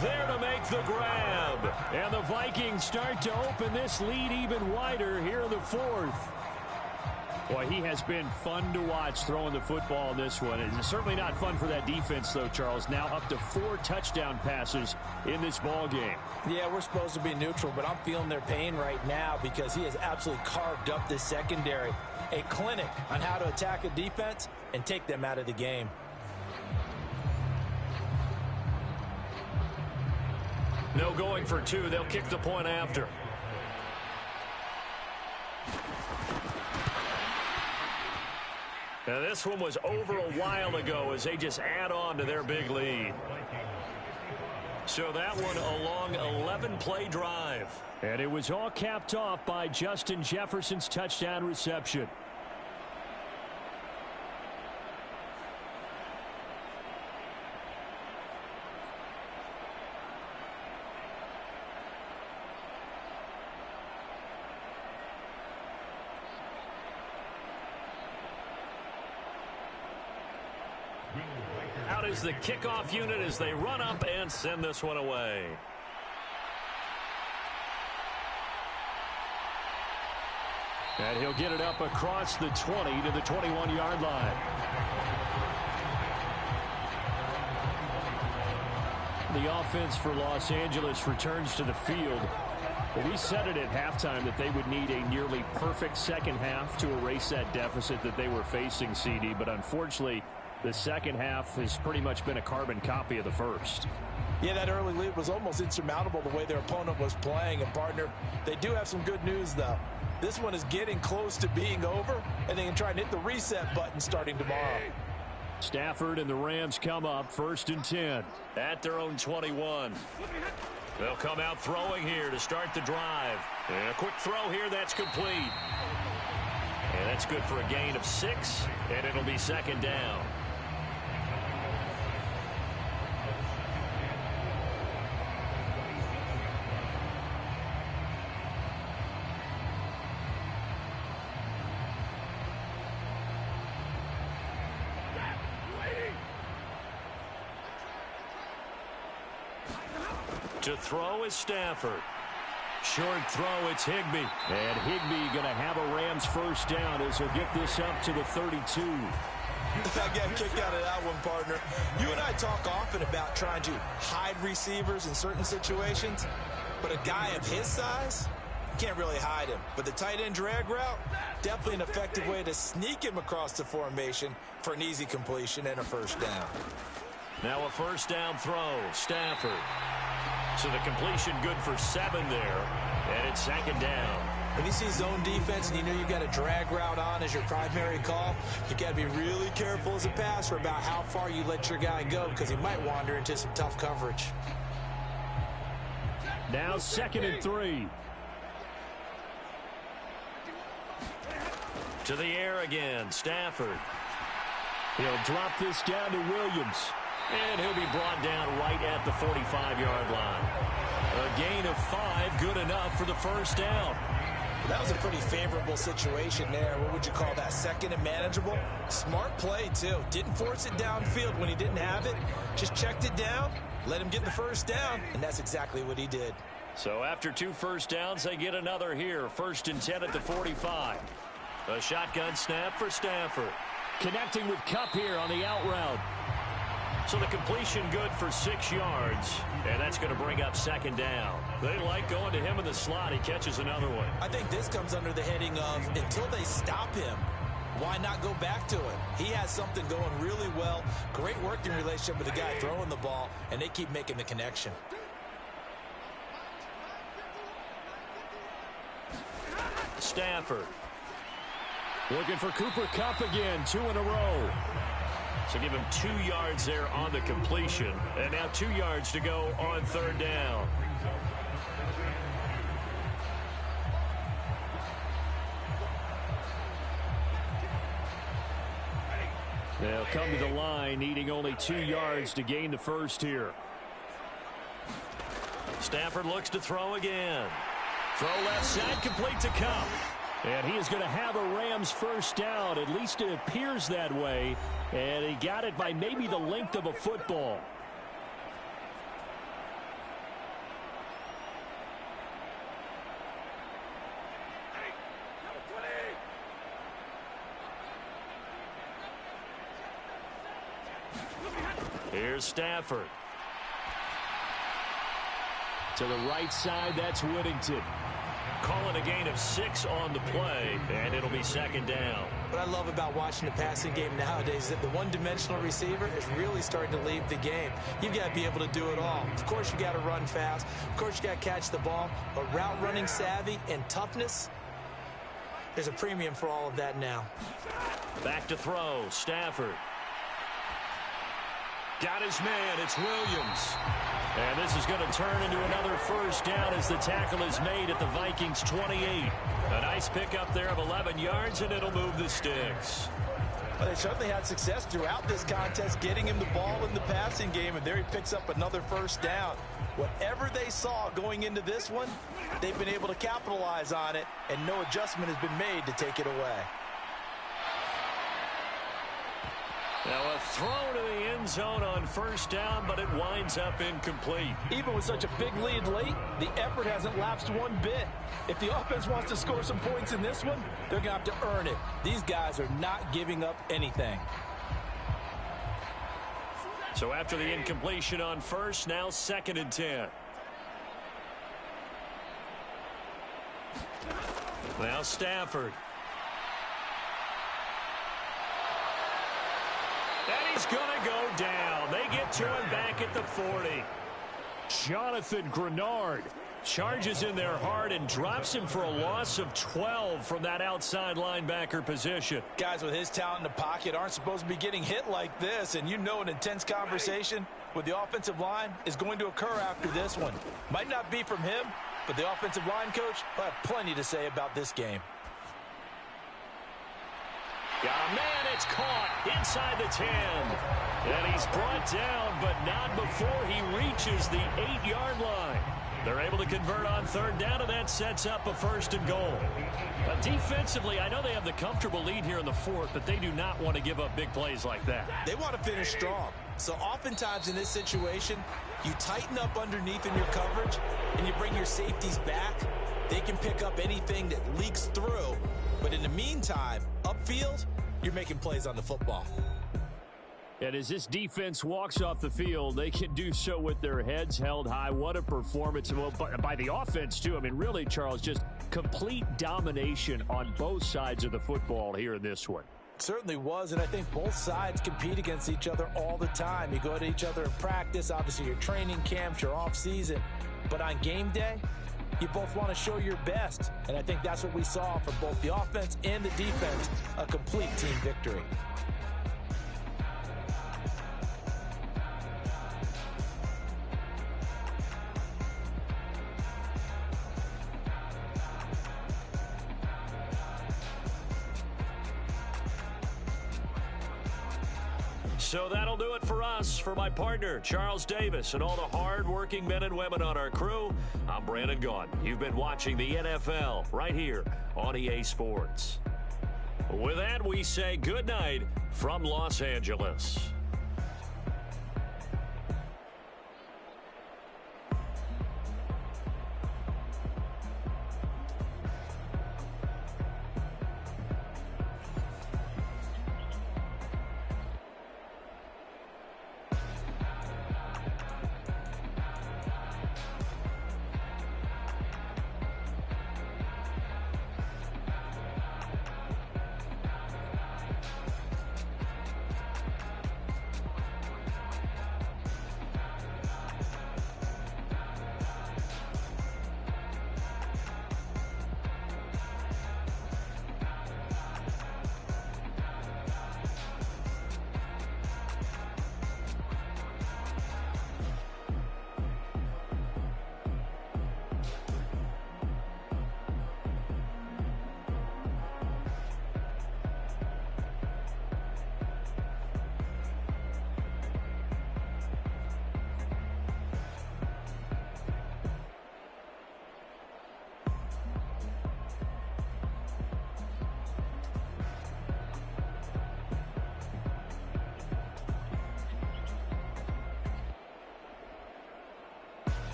there to make the grab. And the Vikings start to open this lead even wider here in the 4th. Boy, he has been fun to watch throwing the football in this one. It's certainly not fun for that defense, though, Charles. Now up to 4 touchdown passes in this ball game. Yeah, we're supposed to be neutral, but I'm feeling their pain right now because he has absolutely carved up this secondary. A clinic on how to attack a defense and take them out of the game. No going for 2. They'll kick the point after. Now this one was over a while ago as they just add on to their big lead. So that one a long 11-play drive. And it was all capped off by Justin Jefferson's touchdown reception. Out is the kickoff unit as they run up and send this one away. And he'll get it up across the 20 to the 21-yard line. The offense for Los Angeles returns to the field. Well, we said it at halftime that they would need a nearly perfect second half to erase that deficit that they were facing, CD. But unfortunately, The second half has pretty much been a carbon copy of the first. Yeah, that early lead was almost insurmountable the way their opponent was playing. And, partner, they do have some good news, though. This one is getting close to being over, and they can try and hit the reset button starting tomorrow. Stafford and the Rams come up 1st and 10. At their own 21. They'll come out throwing here to start the drive. And a quick throw here, that's complete. And that's good for a gain of 6, and it'll be 2nd down. To throw is Stafford. Short throw, it's Higbee. And Higbee going to have a Rams first down as he'll get this up to the 32. I got a kick out of that one, partner. You and I talk often about trying to hide receivers in certain situations, but a guy of his size, you can't really hide him. But the tight end drag route, definitely an effective way to sneak him across the formation for an easy completion and a first down. Now a first down throw, Stafford. So the completion good for 7 there, and it's 2nd down. When you see zone defense and you know you've got a drag route on as your primary call, you got to be really careful as a passer about how far you let your guy go because he might wander into some tough coverage. Now 2nd and 3. To the air again, Stafford. He'll drop this down to Williams. And he'll be brought down right at the 45-yard line. A gain of 5, good enough for the first down. That was a pretty favorable situation there. What would you call that? 2nd and manageable? Smart play, too. Didn't force it downfield when he didn't have it. Just checked it down, let him get the first down, and that's exactly what he did. So after 2 first downs, they get another here. 1st and 10 at the 45. A shotgun snap for Stafford. Connecting with Kupp here on the out route. So the completion good for 6 yards, and that's going to bring up 2nd down. They like going to him in the slot. He catches another one. I think this comes under the heading of until they stop him, why not go back to it? He has something going really well. Great working relationship with the guy throwing the ball, and they keep making the connection. Stafford. Looking for Cooper Kupp again, 2 in a row. So give him 2 yards there on the completion. And now 2 yards to go on 3rd down. They'll come to the line, needing only 2 yards to gain the first here. Stafford looks to throw again. Throw left side, complete to Kupp. And he is going to have a Rams first down. At least it appears that way. And he got it by maybe the length of a football. Here's Stafford. To the right side, that's Whittington. Calling a gain of 6 on the play, and it'll be 2nd down. What I love about watching the passing game nowadays is that the one-dimensional receiver is really starting to leave the game. You've got to be able to do it all. Of course, you got to run fast. Of course, you got to catch the ball. But route running savvy and toughness, there's a premium for all of that now. Back to throw, Stafford. Got his man, it's Williams. And this is going to turn into another first down as the tackle is made at the Vikings 28. A nice pickup there of 11 yards, and it'll move the sticks. Well, they certainly had success throughout this contest getting him the ball in the passing game, and there he picks up another first down. Whatever they saw going into this one, they've been able to capitalize on it, and no adjustment has been made to take it away. Now a throw to the end zone on first down, but it winds up incomplete. Even with such a big lead late, the effort hasn't lapsed one bit. If the offense wants to score some points in this one, they're going to have to earn it. These guys are not giving up anything. So after the incompletion on first, now 2nd and 10. Now Stafford. And he's going to go down. They get to him back at the 40. Jonathan Grenard charges in there hard and drops him for a loss of 12 from that outside linebacker position. Guys with his talent in the pocket aren't supposed to be getting hit like this, and you know an intense conversation with the offensive line is going to occur after this one. Might not be from him, but the offensive line coach will have plenty to say about this game. Got a man, it's caught inside the 10. And he's brought down, but not before he reaches the 8-yard line. They're able to convert on third down, and that sets up a 1st and goal. But defensively, I know they have the comfortable lead here in the 4th, but they do not want to give up big plays like that. They want to finish strong. So oftentimes in this situation, you tighten up underneath in your coverage, and you bring your safeties back. They can pick up anything that leaks through. But in the meantime, upfield, you're making plays on the football. And as this defense walks off the field, they can do so with their heads held high. What a performance by the offense, too. I mean, really, Charles, just complete domination on both sides of the football here in this one. Certainly was, and I think both sides compete against each other all the time. You go to each other in practice, obviously your training camps, your off-season. But on game day, you both want to show your best. And I think that's what we saw from both the offense and the defense, a complete team victory. So that'll do it for us. For my partner, Charles Davis, and all the hard-working men and women on our crew, I'm Brandon Gaudin. You've been watching the NFL right here on EA Sports. With that, we say good night from Los Angeles.